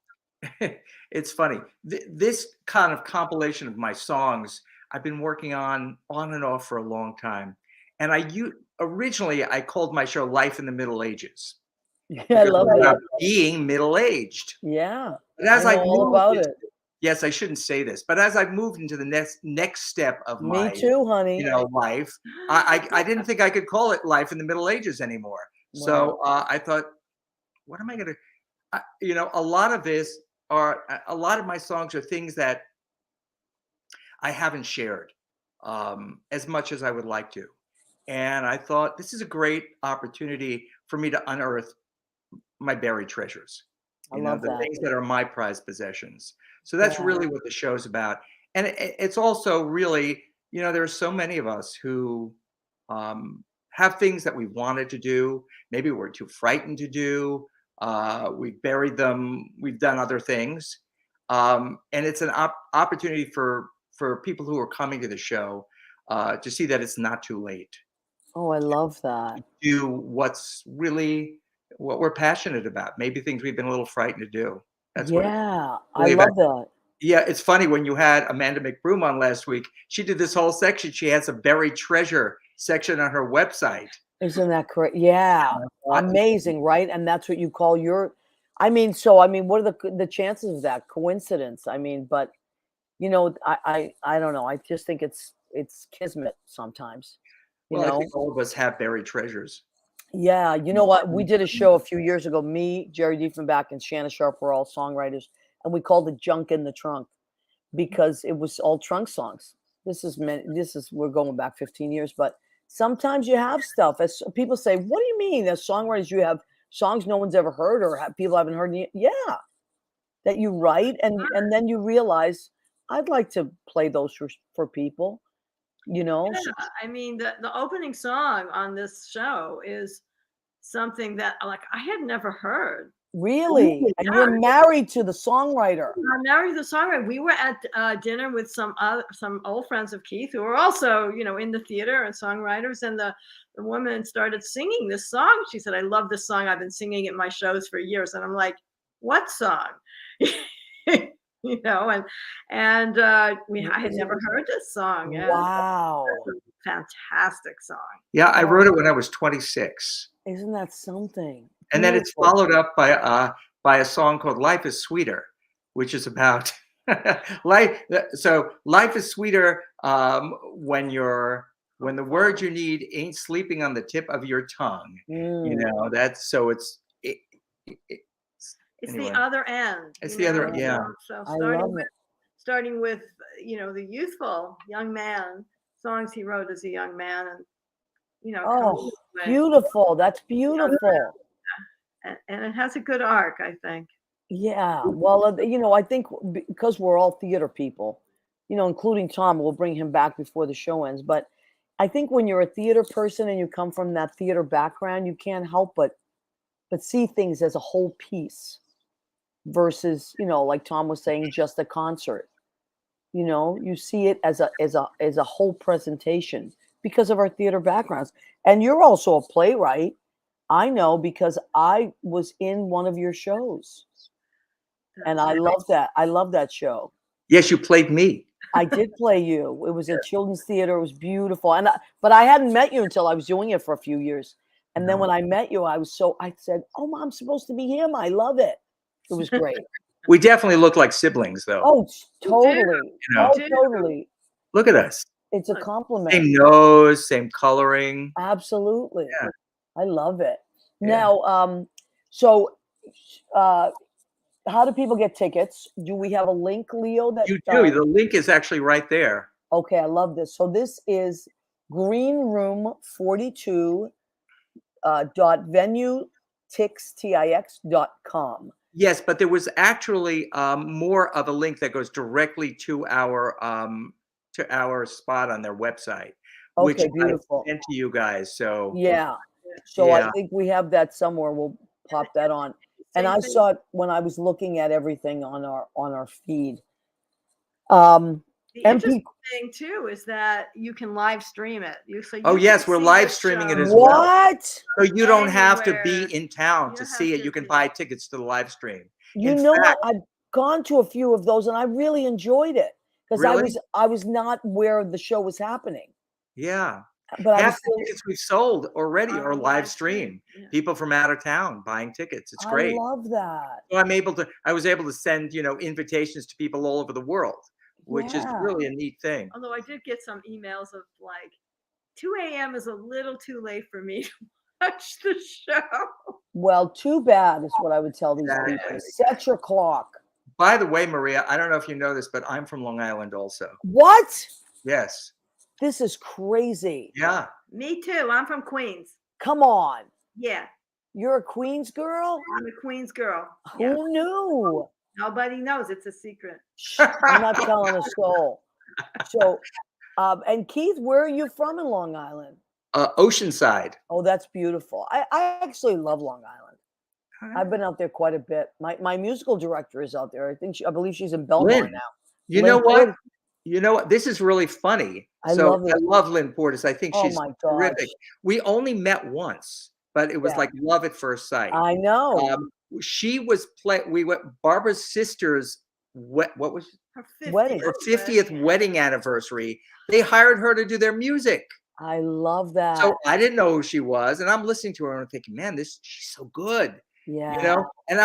it's funny. This kind of compilation of my songs I've been working on and off for a long time. And originally I called my show Life in the Middle Ages. Yeah, I love that. Being middle-aged. Yeah. But as I know all about it. Yes, I shouldn't say this, but as I've moved into the next step of my too, honey. life, I didn't think I could call it Life in the Middle Ages anymore. Wow. So I thought, what am I going to, a lot of my songs are things that I haven't shared as much as I would like to. And I thought this is a great opportunity for me to unearth my buried treasures. I love the that. things that are my prized possessions. So that's really what the show's about. And it's also really, there are so many of us who have things that we wanted to do. Maybe we're too frightened to do. We've buried them. We've done other things. And it's an opportunity for people who are coming to the show to see that it's not too late. Oh, I love that. Do what's really what we're passionate about. Maybe things we've been a little frightened to do. That's what. Yeah, I Believe love that. Yeah, it's funny when you had Amanda McBroom on last week. She did this whole section. She has a buried treasure section on her website. Isn't that correct? Yeah, I- amazing, right? And that's what you call your. I mean, so I mean, what are the chances of that? Coincidence? I mean, but you know, I don't know. I just think it's kismet sometimes. You Well, I know. think all of us have buried treasures. Yeah, you know what? We did a show a few years ago. Me, Jerry Diefenbach, and Shanna Sharp were all songwriters, and we called it "Junk in the Trunk" because it was all trunk songs. This is we're going back 15 years, but sometimes you have stuff. As people say, "What do you mean?" As songwriters, you have songs no one's ever heard or people haven't heard. Yeah, that you write, and then you realize I'd like to play those for people. You know. Yeah, I mean, the opening song on this show is something that like I had never heard. Really? And you're married to the songwriter. I'm married to the songwriter. We were at dinner with some old friends of Keith who were also, you know, in the theater and songwriters. And the woman started singing this song. She said, "I love this song. I've been singing it in my shows for years." And I'm like, "What song?" You know, and I had never heard this song. And Wow. it's a fantastic song. Yeah, I wrote it when I was 26. Isn't that something? And then it's Beautiful. followed up by a song called "Life Is Sweeter," which is about life. So life is sweeter when the word you need ain't sleeping on the tip of your tongue. You know, that's so it's anyway. The other end. It's you the other, know? yeah. So I love it. starting with you know, the youthful young man songs he wrote as a young man, and you know, Oh, beautiful. That's beautiful. and it has a good arc, I think. Yeah. Well, you know, I think because we're all theater people, you know, including Tom, we'll bring him back before the show ends. But I think when you're a theater person and you come from that theater background, you can't help but see things as a whole piece versus, you know, like Tom was saying, just a concert. You know, you see it as a whole presentation because of our theater backgrounds. And you're also a playwright. I know because I was in one of your shows. And I love that. I love that show. Yes, you played me. I did play you. It was a children's theater. It was beautiful. And but I hadn't met you until I was doing it for a few years. And then when I met you, I said, "Oh, I'm supposed to be him. I love it." It was great. We definitely look like siblings, though. Oh, totally. You know. Oh, totally. Look at us. It's a compliment. Same nose, same coloring. Absolutely. Yeah. I love it. Yeah. Now, so how do people get tickets? Do we have a link, Leo? That You do. The link is actually right there. Okay, I love this. So this is greenroom42 .venutix.com. Yes, but there was actually more of a link that goes directly to our spot on their website, which Okay, beautiful. I sent to you guys. So Yeah. So Yeah. I think we have that somewhere. We'll pop that on. And I saw it when I was looking at everything on our feed. The interesting thing too is that you can live stream it. Oh yes, we're live streaming it as well. What? So you don't have to Anywhere. be in town You to don't see have it. to You can do buy it. tickets to the live stream. You In know fact- what? I've gone to a few of those and I really enjoyed it because Really? I was not where the show was happening. Yeah. But I Half was the tickets we've sold already On are a live live stream. stream, yeah. People from out of town buying tickets. It's great. I love that. So I was able to send, invitations to people all over the world, which is Yeah. really a neat thing. Although I did get some emails of like 2 a.m. is a little too late for me to watch the show. Well, too bad is what I would tell these Yeah. people. Set your clock. By the way, Maria, I don't know if you know this, but I'm from Long Island also. What? Yes. This is crazy. Yeah. Me too. I'm from Queens. Come on. Yeah, You're a Queens girl? I'm a Queens girl. Yeah. Who knew? Nobody knows. It's a secret. Shh, I'm not telling a soul. So, and Keith, where are you from in Long Island? Oceanside. Oh, that's beautiful. I actually love Long Island. I've been out there quite a bit. My musical director is out there. I believe she's in Belmar Lynn. now. You Lynn know what? Ford. You know what? This is really funny. I So love I it. love Lynn Portas. I think Oh she's my terrific. gosh. We only met once, but it was Yeah. like love at first sight. I know. She was we went Barbara's sister's what was Her Wedding. her 50th wedding anniversary. They hired her to do their music. I love that. So I didn't know who she was, and I'm listening to her and I'm thinking, man, she's so good. Yeah. You know, and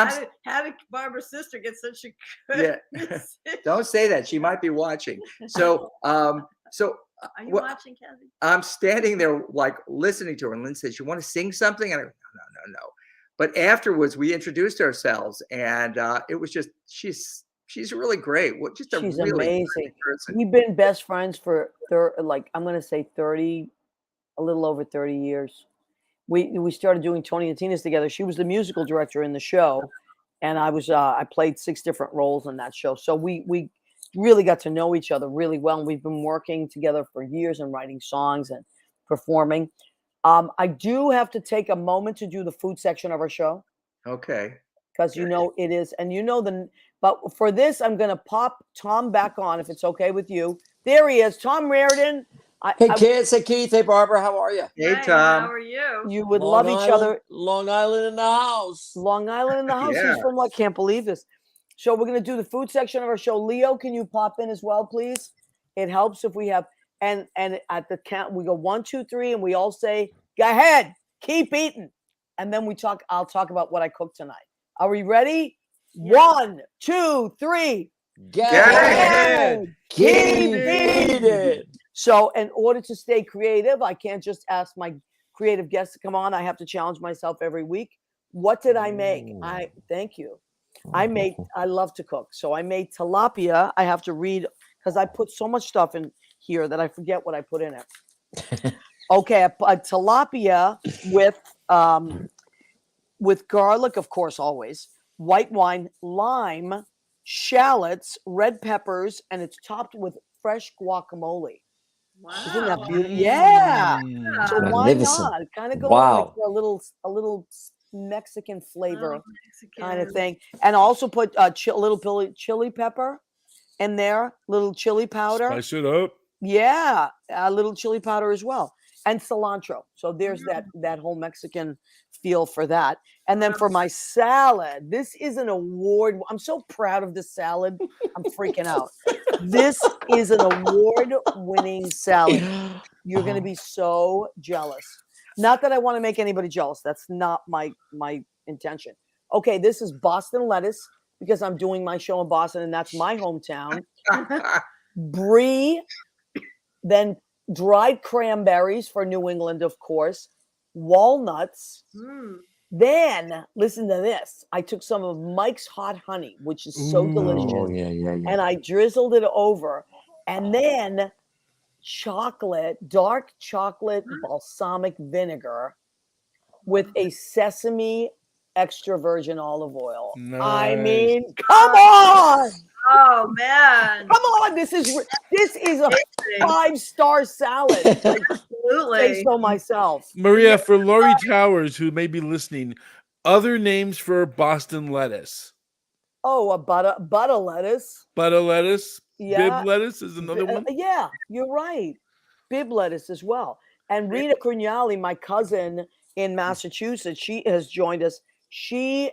How did Barbara's sister get such a good musician? don't say that. She might be watching. So Are you watching, Kathy? I'm standing there like listening to her, and Lynn says, "You want to sing something?" And I go, no. But afterwards, we introduced ourselves, and it was just she's really great. Just a She's really amazing. great person. We've been best friends for I'm going to say 30, a little over 30 years. We started doing Tony and Tina's together. She was the musical director in the show, and I played 6 different roles in that show. So we really got to know each other really well, and we've been working together for years and writing songs and performing. I do have to take a moment to do the food section of our show. Okay. Because it is, and but for this, I'm going to pop Tom back on if it's okay with you. There he is, Tom Reardon. Hey, kids. Hey, Keith. Hey, Barbara. How are you? Hey, Hi, Tom. how are you? You would Long love each Island- other. Long Island in the house. Long Island in the house. Yeah. He's from, I can't believe this. So we're going to do the food section of our show. Leo, can you pop in as well, please? It helps if we have, and at the count, we go 1, 2, 3, and we all say, go ahead, keep eating. And then I'll talk about what I cooked tonight. Are we ready? Yeah. 1, 2, 3. Get ahead. Keep Keep eating. So in order to stay creative, I can't just ask my creative guests to come on. I have to challenge myself every week. What did I make? Thank you. I love to cook. So I made tilapia. I have to read because I put so much stuff in here that I forget what I put in it. Okay, a tilapia with garlic, of course, always, white wine, lime, shallots, red peppers, and it's topped with fresh guacamole. Wow. Isn't that beautiful? Yeah. So why Magnificent. not? Kind of go Wow. like a little Mexican flavor Mexican. kind of thing, and also put a little chili pepper in there, little chili powder. Spice it up. Yeah, a little chili powder as well, and cilantro. So there's that whole Mexican feel for that. And then for my salad, this is an award. I'm so proud of this salad. I'm freaking out. This is an award-winning salad. You're going to be so jealous. Not that I want to make anybody jealous. That's not my intention. Okay, this is Boston lettuce because I'm doing my show in Boston and that's my hometown. Brie, then dried cranberries for New England, of course. Walnuts. Then listen to this. I took some of Mike's hot honey, which is so delicious. Oh, yeah. And I drizzled it over. And then dark chocolate balsamic vinegar with a sesame extra virgin olive oil. I mean, come on. Oh man. Come on. This is a 5-star salad. Absolutely. Say so myself. Maria, for Lori Towers, who may be listening, other names for Boston lettuce. Oh, a butter lettuce. Butter lettuce. Yeah. Bib lettuce is another one. Yeah, you're right. Bib lettuce as well. And Rita Crugnali, my cousin in Massachusetts, she has joined us. She's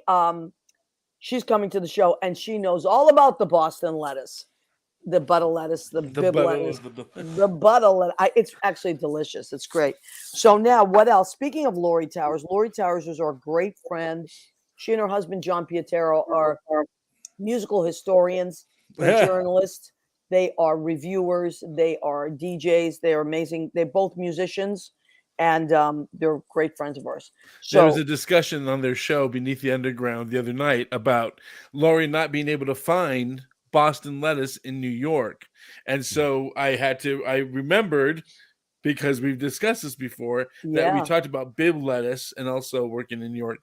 coming to the show, and she knows all about the Boston lettuce, the butter lettuce, the bib lettuce, the butter lettuce. It's actually delicious. It's great. So now, what else? Speaking of Lori Towers is our great friend. She and her husband John Pietero are musical historians, they're journalists. They are reviewers. They are DJs. They are amazing. They're both musicians, and they're great friends of ours. So there was a discussion on their show Beneath the Underground the other night about Lori not being able to find Boston lettuce in New York. And so I remembered, because we've discussed this before, that we talked about bib lettuce and also working in New York,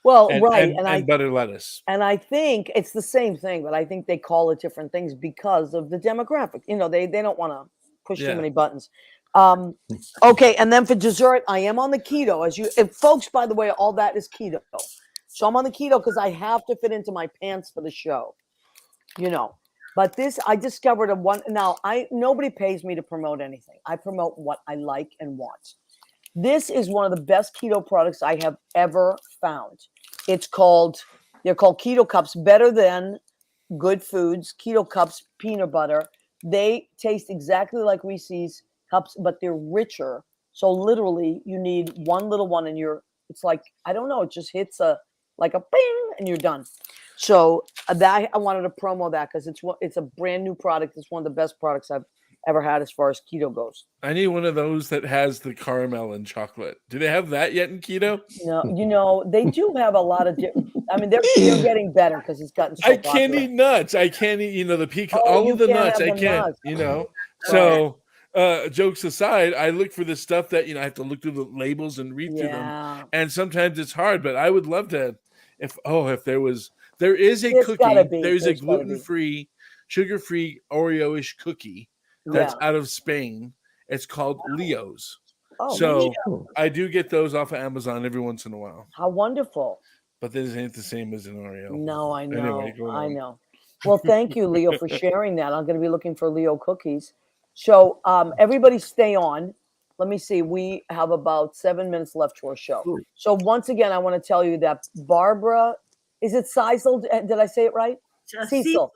Well, and, right. And butter lettuce. And I think it's the same thing, but I think they call it different things because of the demographic. They don't want to push too many buttons. Okay. And then for dessert, I am on the keto. Folks, by the way, all that is keto. So I'm on the keto because I have to fit into my pants for the show, But this, I discovered a one. Now, nobody pays me to promote anything. I promote what I like and want. This is one of the best keto products I have ever found. They're called Keto Cups, better than Good Foods, Keto Cups, peanut butter. They taste exactly like Reese's Cups, but they're richer. So literally, you need one little one, and it's like, I don't know, it just hits like a bing, and you're done. So that I wanted to promo that because it's a brand new product. It's one of the best products I've ever had as far as keto goes. I need one of those that has the caramel and chocolate. Do they have that yet in keto? No, they do have a lot of different. I mean, they're getting better because it's gotten so I can't popular. eat nuts. I can't eat, the pecan, Oh, all you of the can't nuts. have I the can't, nuts. So, jokes aside, I look for the stuff that, I have to look through the labels and read through them. Yeah. And sometimes it's hard, but I would love to, if there is a There's gotta cookie, be. there's a There's gotta be. gluten-free, sugar-free Oreo-ish cookie that's out of Spain. It's called Leo's. Oh, So Leo. I do get those off of Amazon every once in a while. How wonderful. But this ain't the same as an Oreo. No, I know. Anyway, go I on. know. Well, thank you, Leo, for sharing that. I'm going to be looking for Leo cookies. So everybody stay on. Let me see. We have about 7 minutes left to our show. Ooh. So once again, I want to tell you that Barbara, is it Siesel? Did I say it right? Siesel.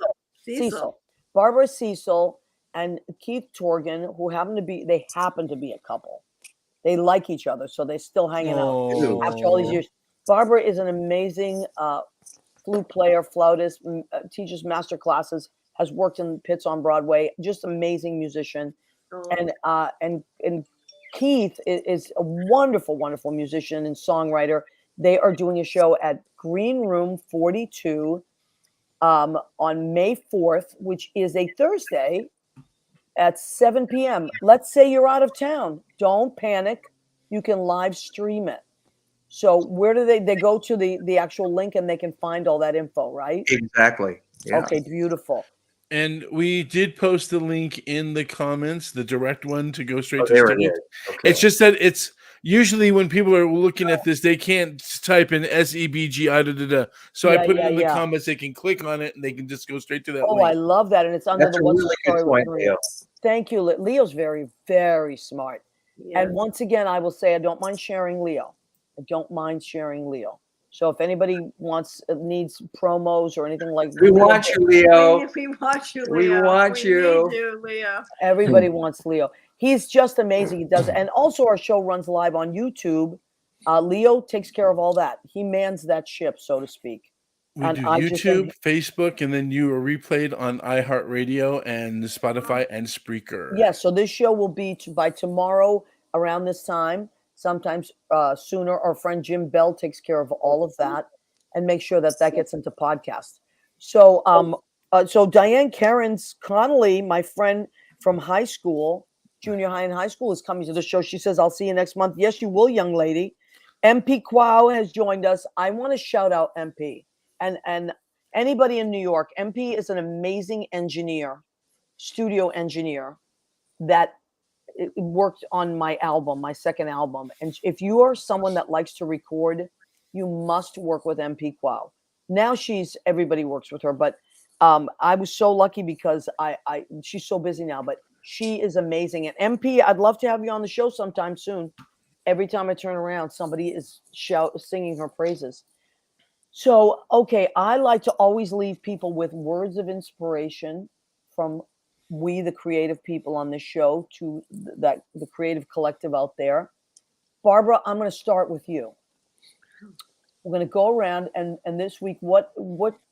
Barbara Siesel and Keith Torgan, who happen to be a couple. They like each other, so they're still hanging out after all these years. Barbara is an amazing flute player, flautist, teaches master classes, has worked in pits on Broadway, just amazing musician. And Keith is a wonderful, wonderful musician and songwriter. They are doing a show at Green Room 42 on May 4th, which is a Thursday at 7 p.m. Let's say you're out of town. Don't panic. You can live stream it. So where do they go to the actual link and they can find all that info, right? Exactly. Yeah. Okay, beautiful. And we did post the link in the comments, the direct one to go straight to There it Stevie. is. Okay. It's just that it's usually when people are looking at this, they can't type in SEBGI. So I put it in the comments. They can click on it and they can just go straight to that link. I love that. And it's under That's the a What's really the good Story point, with Leo. Maria. Thank you. Leo's very, very smart. Yeah. And once again, I will say I don't mind sharing Leo. I don't mind sharing Leo. So if anybody needs promos or anything like that, We want you, Leo. We want you, Leo. We want you. Need you, Leo. Everybody wants Leo. He's just amazing. He does it. And also our show runs live on YouTube. Leo takes care of all that. He mans that ship, so to speak. We do YouTube, Facebook, and then you are replayed on iHeartRadio and Spotify and Spreaker. Yeah, so this show will be by tomorrow around this time, sometimes sooner. Our friend Jim Bell takes care of all of that and make sure that gets into podcast. So, so Diane Cairns Connolly, my friend from high school, junior high and high school, is coming to the show. She says, I'll see you next month. Yes, you will, young lady. MP Quao has joined us. I want to shout out MP. And anybody in New York, MP is an amazing engineer, studio engineer that worked on my album, my second album. And if you are someone that likes to record, you must work with MP Quao. Now everybody works with her, but I was so lucky because she's so busy now, but she is amazing. And MP, I'd love to have you on the show sometime soon. Every time I turn around, somebody is singing her praises. So, okay, I like to always leave people with words of inspiration from we, the creative people on this show, to the creative collective out there. Barbara, I'm going to start with you. We're going to go around and this week, what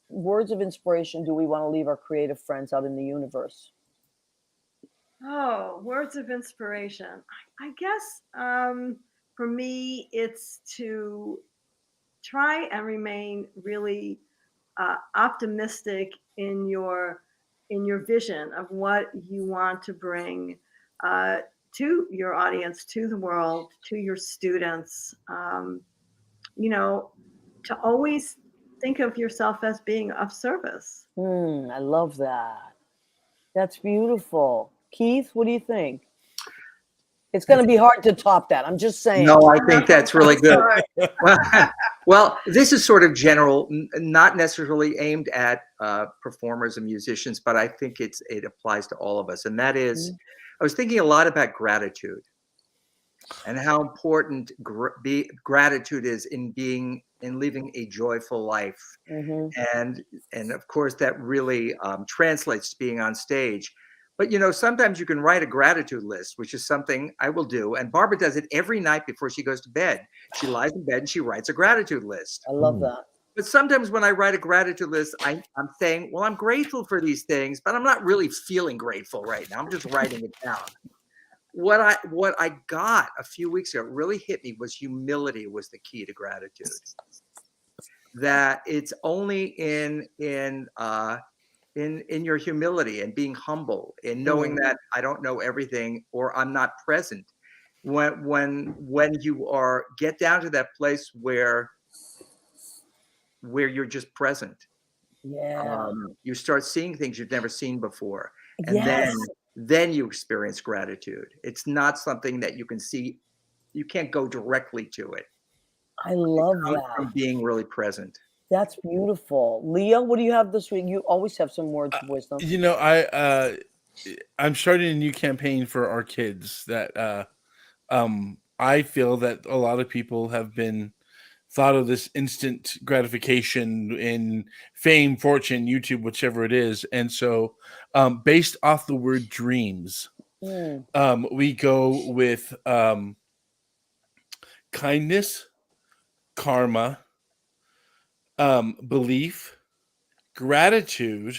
words of inspiration do we want to leave our creative friends out in the universe? Oh, words of inspiration. I guess for me, it's to try and remain really optimistic in your vision of what you want to bring to your audience, to the world, to your students. To always think of yourself as being of service. I love that. That's beautiful. Keith, what do you think? It's going to be hard to top that. I'm just saying. No, I think that's really good. Sorry. Well, this is sort of general, not necessarily aimed at performers and musicians, but I think it applies to all of us. And that is, I was thinking a lot about gratitude and how important gratitude is in living a joyful life. And of course, that really translates to being on stage. But, you know, sometimes you can write a gratitude list, which is something I will do. And Barbara does it every night before she goes to bed. She lies in bed and she writes a gratitude list. I love that. But sometimes when I write a gratitude list, I'm saying, well, I'm grateful for these things, but I'm not really feeling grateful right now. I'm just writing it down. What I got a few weeks ago really hit me was humility was the key to gratitude. That it's only in your humility and being humble and knowing that I don't know everything or I'm not present. When you get down to that place where you're just present. You start seeing things you've never seen before. And then you experience gratitude. It's not something that you can see. You can't go directly to it. I love that. From being really present. That's beautiful. Leo, what do you have this week? You always have some words of wisdom. You know, I'm starting a new campaign for our kids that I feel that a lot of people have been thought of this instant gratification in fame, fortune, YouTube, whichever it is. And so based off the word dreams, we go with kindness, karma, belief, gratitude,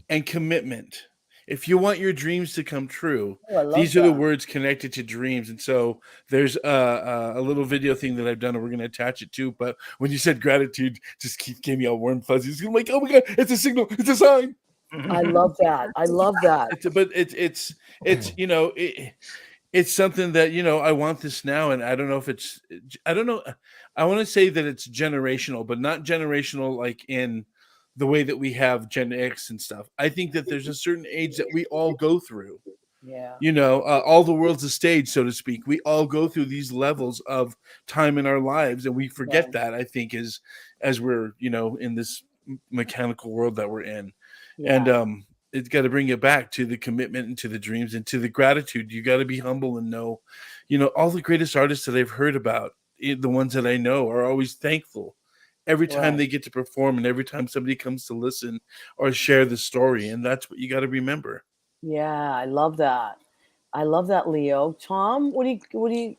and commitment. If you want your dreams to come true, these are the words connected to dreams. And so there's a little video thing that I've done, and we're going to attach it to. But when you said gratitude, just gave me all warm fuzzies. I'm like, oh my God, it's a signal. It's a sign. I love that. I love that. But it's you know, it's something that, you know, I want this now. And I don't know if I don't know. I want to say that it's generational, but not generational like in the way that we have Gen X and stuff. I think that there's a certain age that we all go through. Yeah. You know, all the world's a stage, so to speak. We all go through these levels of time in our lives, and we forget that, I think, as we're, you know, in this mechanical world that we're in. And it's got to bring it back to the commitment and to the dreams and to the gratitude. You got to be humble and know, you know, all the greatest artists that I've heard about, the ones that I know, are always thankful every time they get to perform and every time somebody comes to listen or share the story. And that's what you got to remember. Yeah, I love that. I love that, Leo. Tom, what do you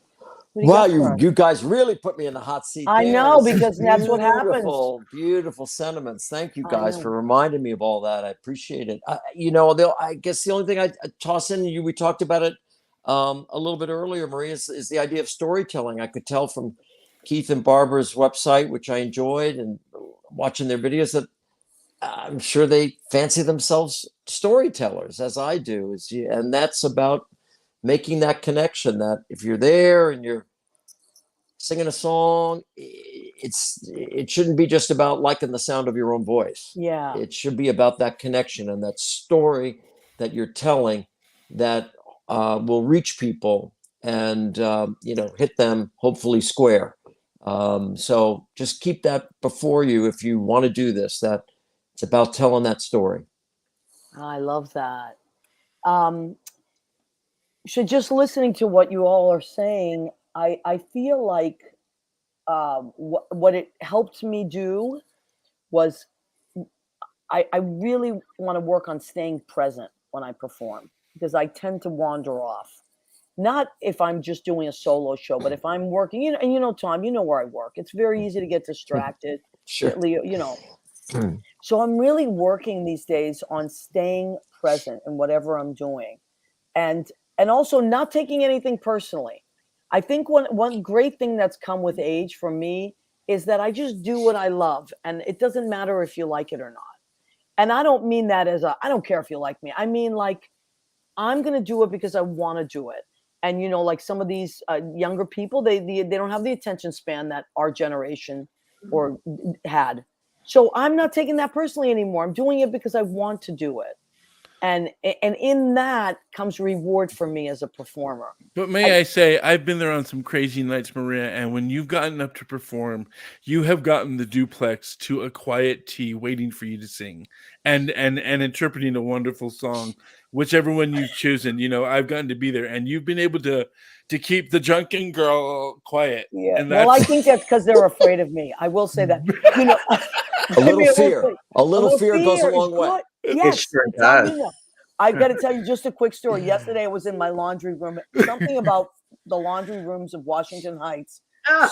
Wow, got for us? you guys really put me in the hot seat. I there. know, This is because that's what happens. Beautiful sentiments. Thank you I guys know. for reminding me of all that. I appreciate it. You know, I guess the only thing I toss in, we talked about it a little bit earlier, Maria, is the idea of storytelling. I could tell from Keith and Barbara's website, which I enjoyed, and watching their videos, that I'm sure they fancy themselves storytellers, as I do. And that's about making that connection, that if you're there and you're singing a song, it shouldn't be just about liking the sound of your own voice. Yeah. It should be about that connection and that story that you're telling that will reach people and, you know, hit them hopefully square. So just keep that before you if you want to do this, that it's about telling that story. I love that. So just listening to what you all are saying, I feel like what it helped me do was I really want to work on staying present when I perform, because I tend to wander off. Not if I'm just doing a solo show, but if I'm working, you know, and you know, Tom, you know where I work. It's very easy to get distracted. Sure. You know. So I'm really working these days on staying present in whatever I'm doing, and also not taking anything personally. I think one great thing that's come with age for me is that I just do what I love, and it doesn't matter if you like it or not. And I don't mean that as I don't care if you like me. I mean, like, I'm going to do it because I want to do it. And, you know, like some of these younger people, they don't have the attention span that our generation or had. So I'm not taking that personally anymore. I'm doing it because I want to do it. and in that comes reward for me as a performer. But may I say, I've been there on some crazy nights, Maria, and when you've gotten up to perform, you have gotten the duplex to a quiet tea waiting for you to sing and interpreting a wonderful song, whichever one you've chosen. You know, I've gotten to be there, and you've been able to keep the drunken girl quiet. Yeah. And Well, I think that's because they're afraid of me. I will say that. You know, A little fear. A little fear goes a is long way. good. Yes, sure it's how does. you know. I've got to tell you just a quick story. Yesterday, I was in my laundry room. Something about the laundry rooms of Washington Heights.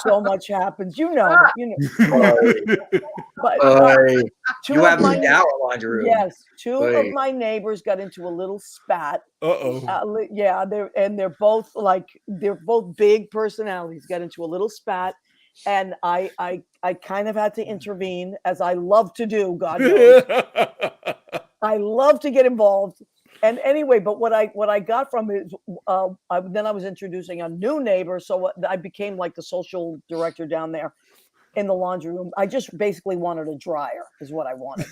So much happens, you know. But two You of have my me now a laundry room. yes, two of Wait. my neighbors got into a little spat. Uh-oh. Yeah, they're both big personalities. Got into a little spat, and I kind of had to intervene, as I love to do. God knows, I love to get involved. And anyway, but what I got from it, then I was introducing a new neighbor, so I became like the social director down there in the laundry room. I just basically wanted a dryer, is what I wanted.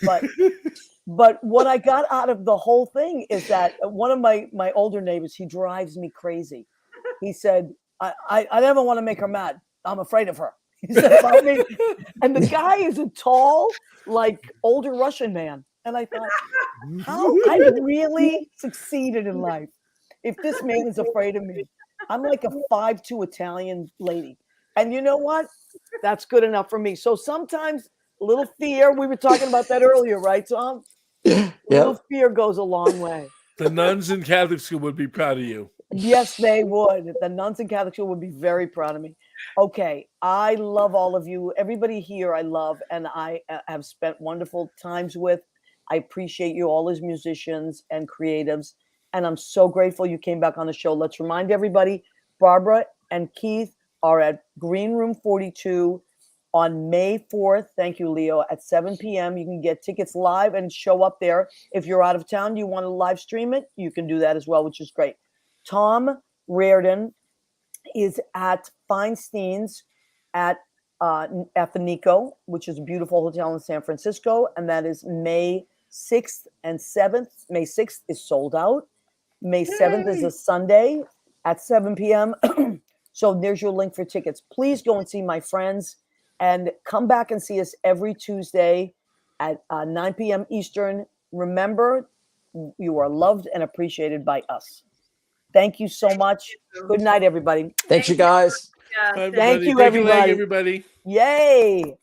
But what I got out of the whole thing is that one of my older neighbors, he drives me crazy. He said, I never want to make her mad. I'm afraid of her. He said about me. And the guy is a tall, like older Russian man. And I thought, how I really succeeded in life if this man is afraid of me. I'm like a 5'2" Italian lady. And you know what? That's good enough for me. So sometimes a little fear, we were talking about that earlier, right, Tom? A little fear goes a long way. The nuns in Catholic school would be proud of you. Yes, they would. The nuns in Catholic school would be very proud of me. Okay, I love all of you. Everybody here I love, and I have spent wonderful times with. I appreciate you all as musicians and creatives, and I'm so grateful you came back on the show. Let's remind everybody, Barbara and Keith are at Green Room 42 on May 4th. Thank you, Leo, at 7 p.m. You can get tickets live and show up there. If you're out of town, you want to live stream it, you can do that as well, which is great. Tom Reardon is at Feinstein's at the Nico, which is a beautiful hotel in San Francisco, and that is May 6th and 7th. May 6th is sold out. May 7th is a Sunday at 7 p.m. So there's your link for tickets. Please go and see my friends, and come back and see us every Tuesday at 9 p.m. Eastern. Remember, you are loved and appreciated by us. Thank you so much. Good night, everybody. Thanks, you guys. Yeah, Thank you, Take a leg, everybody. everybody. Yay.